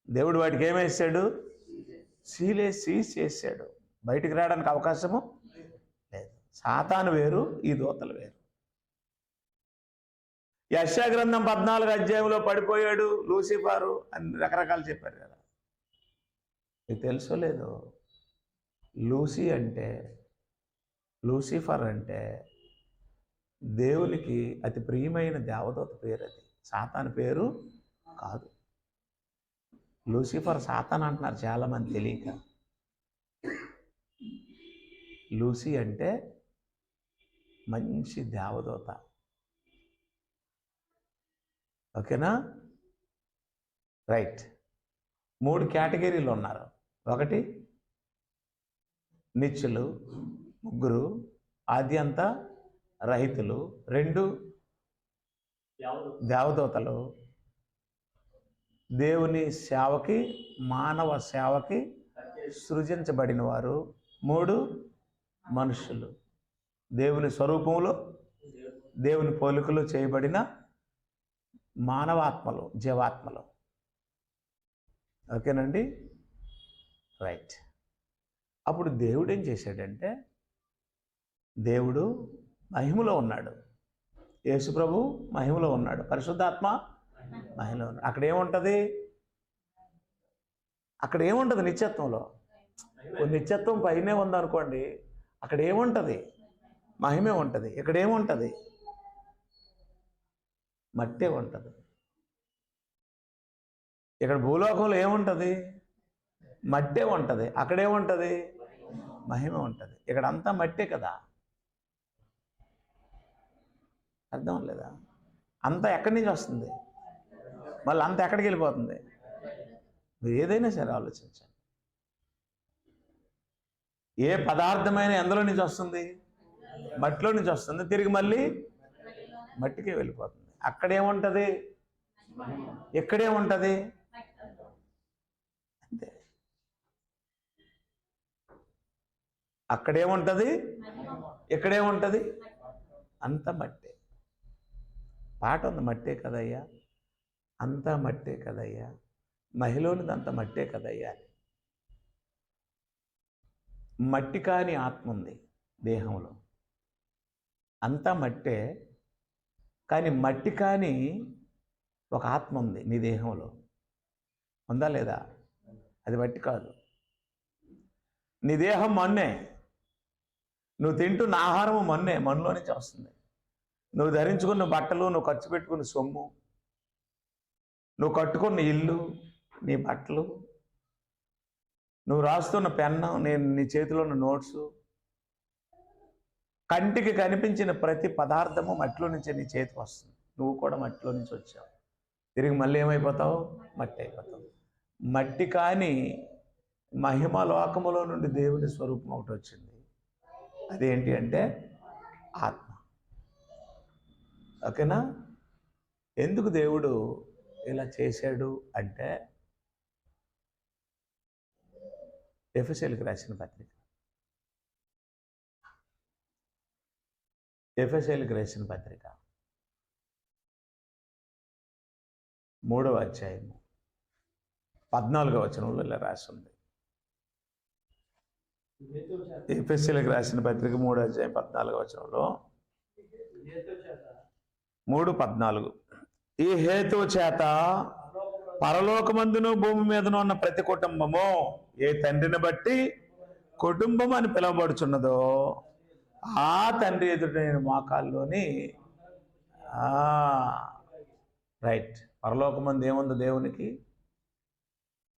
Speaker 1: దేవుడు వాటికి ఏమేసాడు? సీలేసి చేశాడు. బయటికి రావడానికి అవకాశము లేదు. సాతాను వేరు, ఈ దూతలు వేరు. యెషయా గ్రంథం 14వ అధ్యాయంలో పడిపోయాడు లూసిఫరు అని రకరకాలు చెప్పారు కదా. మీకు తెలుసో లేదో, లూసిఫర్ అంటే దేవునికి అతి ప్రియమైన దేవదూత పేరు. అది సాతాను పేరు కాదు. లూసిఫర్ సాతాను అంటున్నారు చాలామంది తెలియక. లూసి అంటే మంచి దేవదూత. ఓకేనా? రైట్. 3 కేటగిరీలు ఉన్నారు. 1 నిత్యులు, 3 ఆద్యంత రహితులు, 2 దేవదూతలు, దేవుని సేవకి, మానవ సేవకి సృజించబడిన వారు, 3 మనుషులు, దేవుని స్వరూపంలో దేవుని పోలికలో చేయబడిన మానవాత్మలు, జీవాత్మలు. ఓకేనండి, రైట్. అప్పుడు దేవుడు ఏం చేశాడంటే, దేవుడు మహిమలో ఉన్నాడు, యేసుప్రభు మహిమలో ఉన్నాడు, పరిశుద్ధాత్మ మహిమలో ఉన్నాడు. అక్కడ ఏముంటుంది నిత్యత్వంలో? నిత్యత్వం పైనే ఉందనుకోండి, అక్కడ ఏముంటుంది? మహిమే ఉంటుంది. ఇక్కడ ఏముంటుంది? మట్టే ఉంటుంది. ఇక్కడ భూలోకంలో ఏముంటుంది? మట్టే ఉంటుంది. అక్కడేముంటుంది? మహిమ ఉంటుంది. ఇక్కడ అంతా మట్టే కదా. అర్థం లేదా? అంతా ఎక్కడి నుంచి వస్తుంది? మళ్ళీ అంతా ఎక్కడికి వెళ్ళిపోతుంది? మీరు ఏదైనా సరే ఆలోచించండి. ఏ పదార్థమైన ఎందులో నుంచి వస్తుంది? మట్టిలో నుంచి వస్తుంది, తిరిగి మళ్ళీ మట్టికే వెళ్ళిపోతుంది. అక్కడేముంటుంది? ఎక్కడేముంటుంది? అంతే. అక్కడేముంటుంది? ఎక్కడేముంటుంది? అంత మట్టే. పాట ఉంది, మట్టే కదయ్యా, అంతా మట్టే కదయ్యా, మహిళలోనిది అంత మట్టే కదయ్యా. మట్టి కాని ఆత్మ ఉంది దేహంలో, అంతా మట్టే. కానీ మట్టి కాని ఒక ఆత్మ ఉంది నీ దేహంలో, ఉందా లేదా? అది మట్టి కాదు. నీ దేహం మన్నే, నువ్వు తింటున్న ఆహారము మన్నే, మన్నులో నుంచి వస్తుంది. నువ్వు ధరించుకున్న బట్టలు, నువ్వు ఖర్చు పెట్టుకున్న సొమ్ము, నువ్వు కట్టుకున్న ఇల్లు, నీ బట్టలు, నువ్వు రాస్తున్న పెన్ను, నీ చేతిలో ఉన్న నోట్సు, కంటికి కనిపించిన ప్రతి పదార్థము మట్టిలో నుంచి నీ చేతికి వస్తుంది. నువ్వు కూడా మట్టిలో నుంచి వచ్చావు, తిరిగి మళ్ళీ ఏమైపోతావు? మట్టి అయిపోతావు. మట్టి కాని మహిమ లోకములో నుండి దేవుని స్వరూపం ఒకటి వచ్చింది. అదేంటి అంటే ఆత్మ. ఓకేనా? ఎందుకు దేవుడు ఇలా చేశాడు అంటే, ఎఫెసీయులకు రాసిన పత్రిక, ఎఫెసీయులకు రాసిన పత్రిక 3వ అధ్యాయము 14వ వచనంలో ఇలా రాసి ఉంది. ఎఫెసీయులకు రాసిన పత్రిక 3వ అధ్యాయం 14వ వచనంలో, 3:14, ఈ హేతువు చేత పరలోకమందును భూమి మీదను ఉన్న ప్రతి కుటుంబము ఏ తండ్రిని బట్టి కుటుంబం అని పిలువబడుచున్నదో ఆ తండ్రి ఎదుట నేను మోకాల్లోని. రైట్. పరలోకమందు ఏముందో? దేవునికి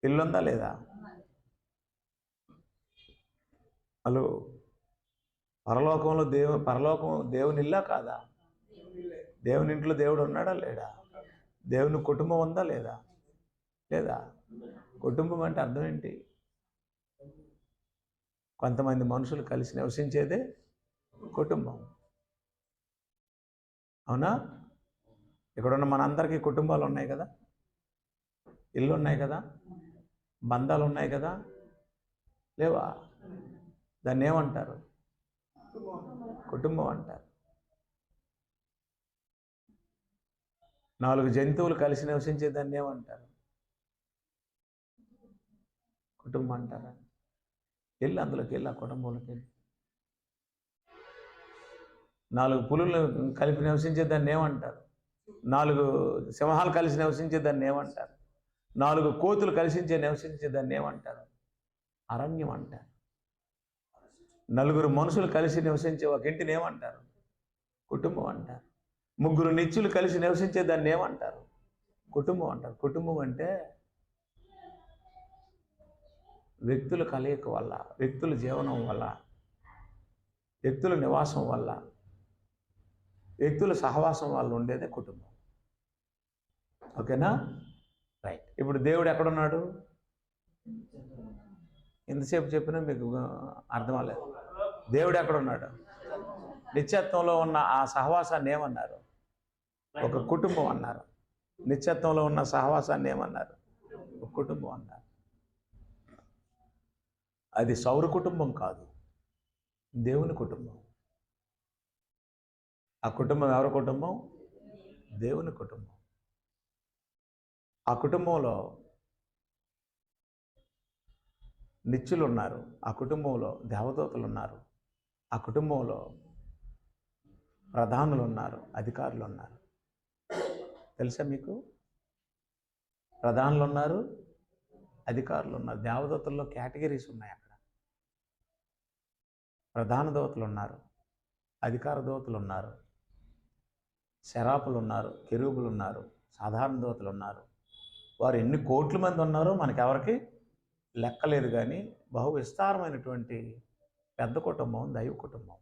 Speaker 1: ఇల్లుందా లేదా? హలో, పరలోకంలో పరలోకం దేవుని ఇల్లా కాదా? దేవుని ఇంట్లో దేవుడు ఉన్నాడా లేడా? దేవుని కుటుంబం ఉందా లేదా? లేదా? కుటుంబం అంటే అర్థం ఏంటి? కొంతమంది మనుషులు కలిసి నివసించేదే కుటుంబం. అవునా? ఇక్కడున్న మనందరికీ కుటుంబాలు ఉన్నాయి కదా, ఇల్లు ఉన్నాయి కదా, బంధాలు ఉన్నాయి కదా, లేవా? దాన్ని ఏమంటారు? కుటుంబం అంటారు. 4 జంతువులు కలిసి నివసించే దాన్ని ఏమంటారు? కుటుంబం అంటారా? వెళ్ళి అందులోకి వెళ్ళి, ఆ కుటుంబంలోకి వెళ్ళి. 4 పులులు కలిపి నివసించే దాన్ని ఏమంటారు? 4 సింహాలు కలిసి నివసించే దాన్ని ఏమంటారు? 4 కోతులు నివసించే దాన్ని ఏమంటారు? అరణ్యం అంటారు. 4 మనుషులు కలిసి నివసించే ఒక ఇంటిని ఏమంటారు? కుటుంబం అంటారు. 3 నిత్యులు కలిసి నివసించే దాన్ని ఏమంటారు? కుటుంబం అంటారు. కుటుంబం అంటే వ్యక్తుల కలయిక వల్ల, వ్యక్తుల జీవనం వల్ల, వ్యక్తుల నివాసం వల్ల, వ్యక్తుల సహవాసం వల్ల ఉండేదే కుటుంబం. ఓకేనా? రైట్. ఇప్పుడు దేవుడు ఎక్కడున్నాడు? ఎంతసేపు చెప్పినా మీకు అర్థం అవ్వలేదు. దేవుడు ఎక్కడున్నాడు? నిత్యత్వంలో ఉన్న ఆ సహవాసాన్ని ఏమన్నారు? ఒక కుటుంబం అన్నారు. నిత్యత్వంలో ఉన్న సహవాసాన్ని ఏమన్నారు? ఒక కుటుంబం అన్నారు. అది సౌర కుటుంబం కాదు, దేవుని కుటుంబం. ఆ కుటుంబం ఎవరి కుటుంబం? దేవుని కుటుంబం. ఆ కుటుంబంలో నిత్యులు ఉన్నారు, ఆ కుటుంబంలో దేవదూతలు ఉన్నారు, ఆ కుటుంబంలో ప్రధానులు ఉన్నారు, అధికారులు ఉన్నారు. తెలుసా మీకు? ప్రధానులు ఉన్నారు, అధికారులు ఉన్నారు. దేవదూతల్లో కేటగిరీస్ ఉన్నాయి. అక్కడ ప్రధాన దూతలు ఉన్నారు, అధికార దూతలు ఉన్నారు, శరాపులు ఉన్నారు, కెరూబులు ఉన్నారు, సాధారణ దూతలు ఉన్నారు. వారు ఎన్ని కోట్ల మంది ఉన్నారో మనకెవరికి లెక్కలేదు. కానీ బహు విస్తారమైనటువంటి పెద్ద కుటుంబం, దైవ కుటుంబం.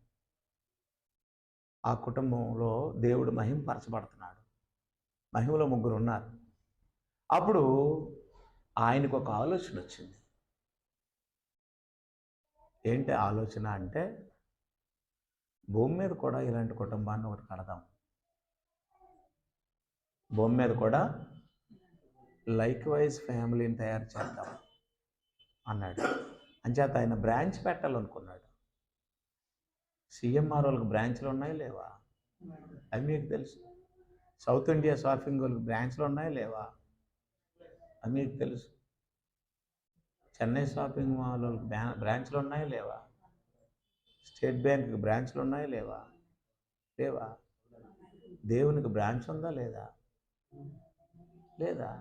Speaker 1: ఆ కుటుంబంలో దేవుడు మహింపరచబడుతున్నాడు. మహిమలో ముగ్గురు ఉన్నారు. అప్పుడు ఆయనకు ఒక ఆలోచన వచ్చింది. ఏంటి ఆలోచన అంటే, భూమి మీద కూడా ఇలాంటి కుటుంబాన్ని ఒకటి కడదాం, భూమి మీద కూడా లైక్ వైజ్ ఫ్యామిలీని తయారు చేద్దాం అన్నాడు. అంచేత ఆయన బ్రాంచ్ పెట్టాలనుకున్నాడు. సిఎంఆర్ వాళ్ళకి బ్రాంచ్లు ఉన్నాయి లేవా? అవి మీకు తెలుసు. సౌత్ ఇండియా షాపింగ్ వాళ్ళకి బ్రాంచ్లు ఉన్నాయి లేవా? అవి మీకు తెలుసు. చెన్నై షాపింగ్ మాల్ వాళ్ళకి బ్రాంచ్లు ఉన్నాయి లేవా? స్టేట్ బ్యాంక్కి బ్రాంచ్లు ఉన్నాయి లేవా? లేవా? దేవునికి బ్రాంచ్ ఉందా లేదా? లేదా?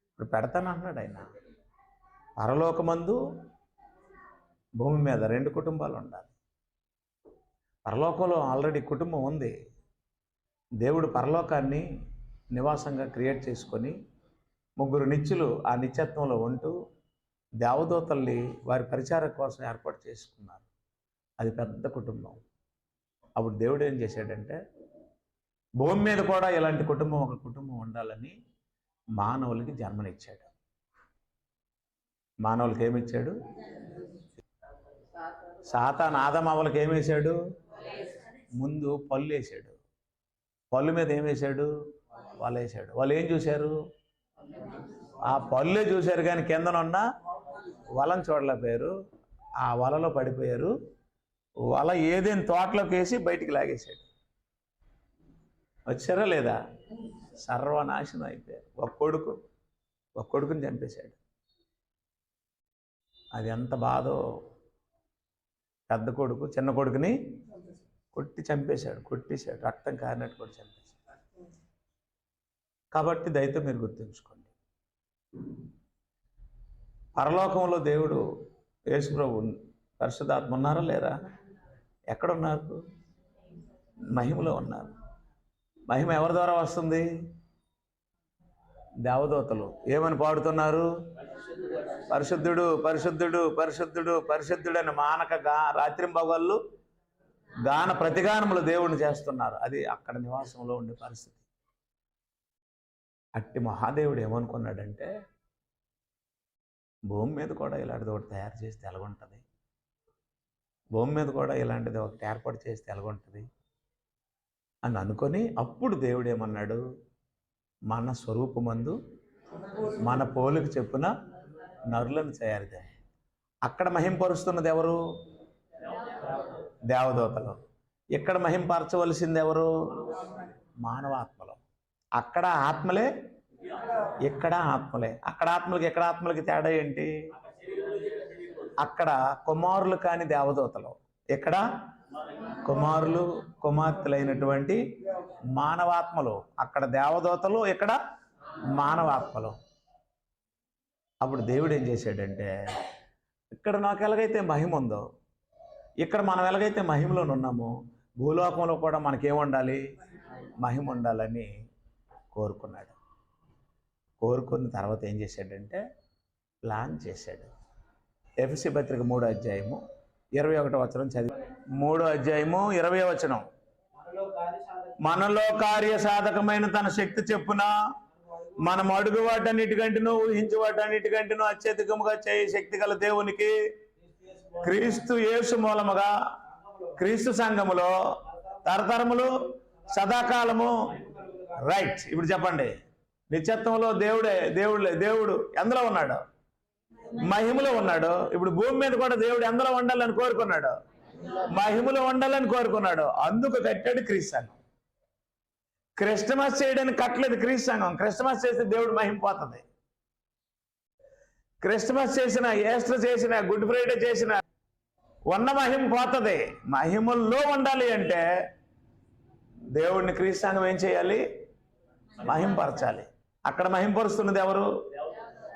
Speaker 1: ఇప్పుడు పెడతానంటున్నాడు ఆయన. పరలోకమందు, భూమి మీద 2 కుటుంబాలు ఉండాలి. పరలోకంలో ఆల్రెడీ కుటుంబం ఉంది. దేవుడు పరలోకాన్ని నివాసంగా క్రియేట్ చేసుకొని ముగ్గురు నిత్యులు ఆ నిత్యత్వంలో ఉంటూ దేవదూతల్ని వారి పరిచారం కోసం ఏర్పాటు చేసుకున్నారు. అది పెద్ద కుటుంబం. అప్పుడు దేవుడు ఏం చేశాడంటే, భూమి మీద కూడా ఇలాంటి కుటుంబం, ఒక కుటుంబం ఉండాలని మానవులకి జన్మనిచ్చాడు. మానవులకి ఏమిచ్చాడు? సాతాను ఆదమవ్వలకి ఏమేశాడు? ముందు పళ్ళు వేసాడు. పళ్ళు మీద ఏమేశాడు? వలేశాడు. వాళ్ళు ఏం చూశారు? ఆ పళ్ళే చూశారు, కానీ కిందనున్న వలను చూడలేకపోయారు. ఆ వలలో పడిపోయారు. వల ఏదేని తోటలోకి వేసి బయటికి లాగేశాడు. వచ్చారా లేదా? సర్వనాశనం అయిపోయారు. ఒక కొడుకుని చంపేశాడు. అది ఎంత బాధో. పెద్ద కొడుకు చిన్న కొడుకుని కొట్టేశాడు, రక్తం కారినట్టు కూడా చంపేశాడు. కాబట్టి దయతో మీరు గుర్తుంచుకోండి, పరలోకంలో దేవుడు యేసుప్రభు పరిశుద్ధాత్మ ఉన్నారా లేరా? ఎక్కడున్నారు? మహిమలో ఉన్నారు. మహిమ ఎవరి ద్వారా వస్తుంది? దేవదూతలు ఏమని పాడుతున్నారు? పరిశుద్ధుడు, పరిశుద్ధుడు, పరిశుద్ధుడు, పరిశుద్ధుడు అని మానక రాత్రింబగళ్ళు గాన ప్రతిగానములు దేవుణ్ణి చేస్తున్నారు. అది అక్కడ నివాసంలో ఉండే పరిస్థితి. అట్టి మహాదేవుడు ఏమనుకున్నాడంటే, భూమి మీద కూడా ఇలాంటిది ఒకటి తయారు చేస్తే ఎలాగుంటుంది, భూమి మీద కూడా ఇలాంటిది ఒకటి ఏర్పాటు చేస్తే ఎలాగుంటుంది అని అనుకొని, అప్పుడు దేవుడు ఏమన్నాడు? మన స్వరూపమందు మన పోలిక చెప్పున నరులను తయారు చేయాలి. అక్కడ మహింపరుస్తున్నది ఎవరు? దేవదూతలు. ఇక్కడ మహింపరచవలసింది ఎవరు? మానవాత్మలు. అక్కడ ఆత్మలే, ఇక్కడ ఆత్మలే. అక్కడ ఆత్మలకి ఇక్కడ ఆత్మలకి తేడా ఏంటి? అక్కడ కుమారులు కాని దేవదూతలు, ఇక్కడ కుమారులు కుమార్తెలైనటువంటి మానవాత్మలు. అక్కడ దేవదూతలు, ఇక్కడ మానవాత్మలు. అప్పుడు దేవుడు ఏం చేశాడంటే, ఇక్కడ నాకు ఎలాగైతే మహిమ ఉందో, ఇక్కడ మనం ఎలాగైతే మహిమలో ఉన్నామో, భూలోకంలో కూడా మనకేముండాలి? మహిమ ఉండాలని కోరుకున్నాడు. కోరుకున్న తర్వాత ఏం చేశాడంటే, ప్లాన్ చేశాడు. ఎఫెసీ పత్రిక 3వ అధ్యాయము 21వ వచనం చదివి, 3వ అధ్యాయము 20వ వచనం. మనలో కార్య సాధకమైన తన శక్తి చెప్పున మనం అడుగు వాటన్నిటికంటేనూ ఊహించి వాటన్నిటికంటేనూ అత్యధికముగా చేయ శక్తి గల దేవునికి క్రీస్తు యేసు మూలముగా క్రీస్తు సంఘములో తరతరములు సదాకాలము. రైట్. ఇప్పుడు చెప్పండి, నిత్యత్వంలో దేవుడు ఎందులో ఉన్నాడు? మహిమలో ఉన్నాడు. ఇప్పుడు భూమి మీద కూడా దేవుడు ఎందులో ఉండాలని కోరుకున్నాడు? మహిమలో ఉండాలని కోరుకున్నాడు. అందుకు కట్టాడు క్రీస్తు సంఘం. క్రిస్టమస్ చేయడానికి కట్టలేదు క్రీస్తు సంఘం. క్రిస్టమస్ చేస్తే దేవుడు మహిమ పోతుంది. క్రిస్మస్ చేసిన, ఈస్టర్ చేసిన, గుడ్ ఫ్రైడే చేసిన ఉన్న మహిమ పోతుంది. మహిమల్లో ఉండాలి అంటే దేవుడిని క్రీస్తు సంఘం ఏం చేయాలి? మహింపరచాలి. అక్కడ మహింపరుస్తున్నది ఎవరు?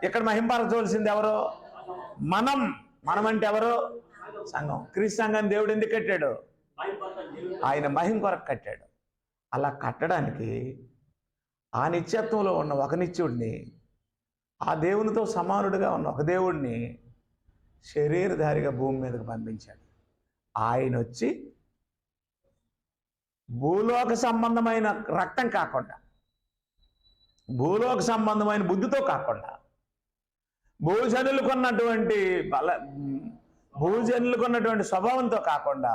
Speaker 1: ఇక్కడ మహింపరచవలసింది ఎవరు? మనం అంటే ఎవరు? సంఘం. క్రీస్తు సంఘాన్ని దేవుడు ఎందుకు కట్టాడు? ఆయన మహిమ కొరకు కట్టాడు. అలా కట్టడానికి ఆ నిత్యత్వంలో ఉన్న ఒక నిత్యుడిని, ఆ దేవునితో సమానుడిగా ఉన్న ఒక దేవుడిని శరీరధారిగా భూమి మీదకి పంపించాడు. ఆయన వచ్చి భూలోక సంబంధమైన రక్తం కాకుండా, భూలోక సంబంధమైన బుద్ధితో కాకుండా, భూజనులకున్నటువంటి స్వభావంతో కాకుండా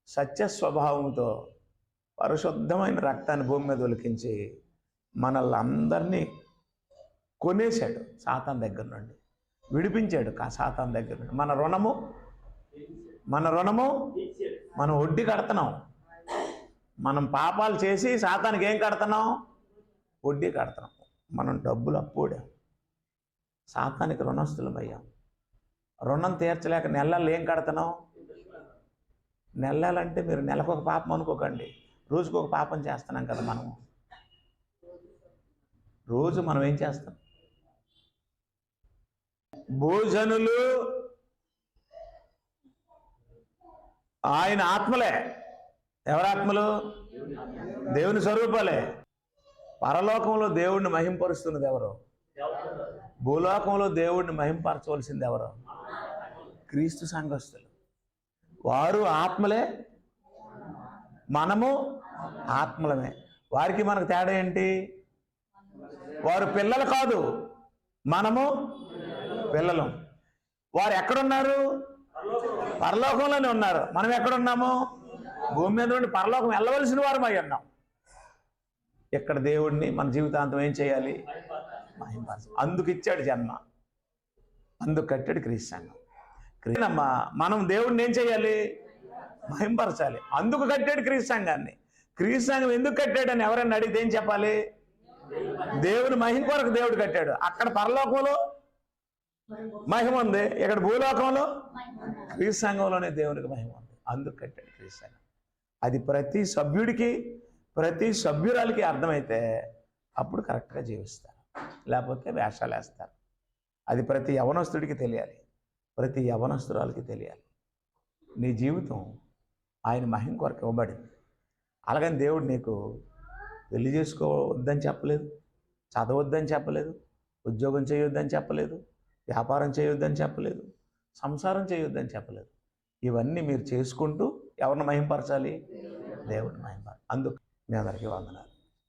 Speaker 1: సత్య స్వభావంతో పరిశుద్ధమైన రక్తాన్ని భూమి మీద ఒలికించి మనల్ని అందరినీ కొనేశాడు సాతాను దగ్గర నుండి, విడిపించాడు సాతాను దగ్గర నుండి. మన రుణము మనం వడ్డీ కడుతున్నాం. మనం పాపాలు చేసి సాతానికి ఏం కడుతున్నాం? వడ్డీ కడుతున్నాం. మనం డబ్బులు అప్పుడాం, సాతానికి రుణస్తులమయ్యాం. రుణం తీర్చలేక నెలలు ఏం కడుతున్నాం? నెలలంటే మీరు నెలకు ఒక పాపం అనుకోకండి, రోజుకు ఒక పాపం చేస్తున్నాం కదా. రోజు మనం ఏం చేస్తాం? భూజనులు ఆయన ఆత్మలే. ఎవరాత్మలు? దేవుని స్వరూపాలే. పరలోకంలో దేవుడిని మహింపరుస్తున్నది ఎవరు? భూలోకంలో దేవుడిని మహింపరచవలసింది ఎవరు? క్రీస్తు సంఘస్థులు. వారు ఆత్మలే, మనము ఆత్మలమే. వారికి మనకు తేడా ఏంటి? వారు పిల్లలు కాదు, మనము పిల్లలం. వారు ఎక్కడున్నారు? పరలోకంలోనే ఉన్నారు. మనం ఎక్కడున్నాము? భూమి మీద నుండి పరలోకం వెళ్ళవలసిన వారు అయి ఉన్నాం. ఇక్కడ దేవుడిని మన జీవితాంతం ఏం చేయాలి? మహింపరచాలి. అందుకు ఇచ్చాడు జన్మ, అందుకు కట్టాడు క్రీస్తు సంఘం. మనం దేవుడిని ఏం చేయాలి? మహింపరచాలి. అందుకు కట్టాడు క్రీస్తు సంఘాన్ని. క్రీస్తు సంఘం ఎందుకు కట్టాడని ఎవరైనా అడిగితే ఏం చెప్పాలి? దేవుని మహిమ కొరకు దేవుడు కట్టాడు. అక్కడ పరలోకంలో మహిమ ఉంది, ఇక్కడ భూలోకంలో క్రీస్తు సంఘంలోనే దేవునికి మహిమ ఉంది. అందుకు కట్టాడు క్రీస్తు సంఘం. అది ప్రతి సభ్యుడికి, ప్రతి సభ్యురాలకి అర్థమైతే అప్పుడు కరెక్ట్గా జీవిస్తారు, లేకపోతే వేషాలు వేస్తారు. అది ప్రతి యవనస్తుడికి తెలియాలి, ప్రతి యవనస్తురాలకి తెలియాలి. నీ జీవితం ఆయన మహిమ కొరకు ఇవ్వబడింది. అలాగని దేవుడు నీకు పెళ్లి చేసుకోవద్దని చెప్పలేదు, చదవద్దని చెప్పలేదు, ఉద్యోగం చేయొద్దని చెప్పలేదు, వ్యాపారం చేయొద్దని చెప్పలేదు, సంసారం చేయొద్దని చెప్పలేదు. ఇవన్నీ మీరు చేసుకుంటూ ఎవరిని మహింపరచాలి? దేవుడిని మహింపరచాలి. అందుకు మీ అందరికీ వందనాలు.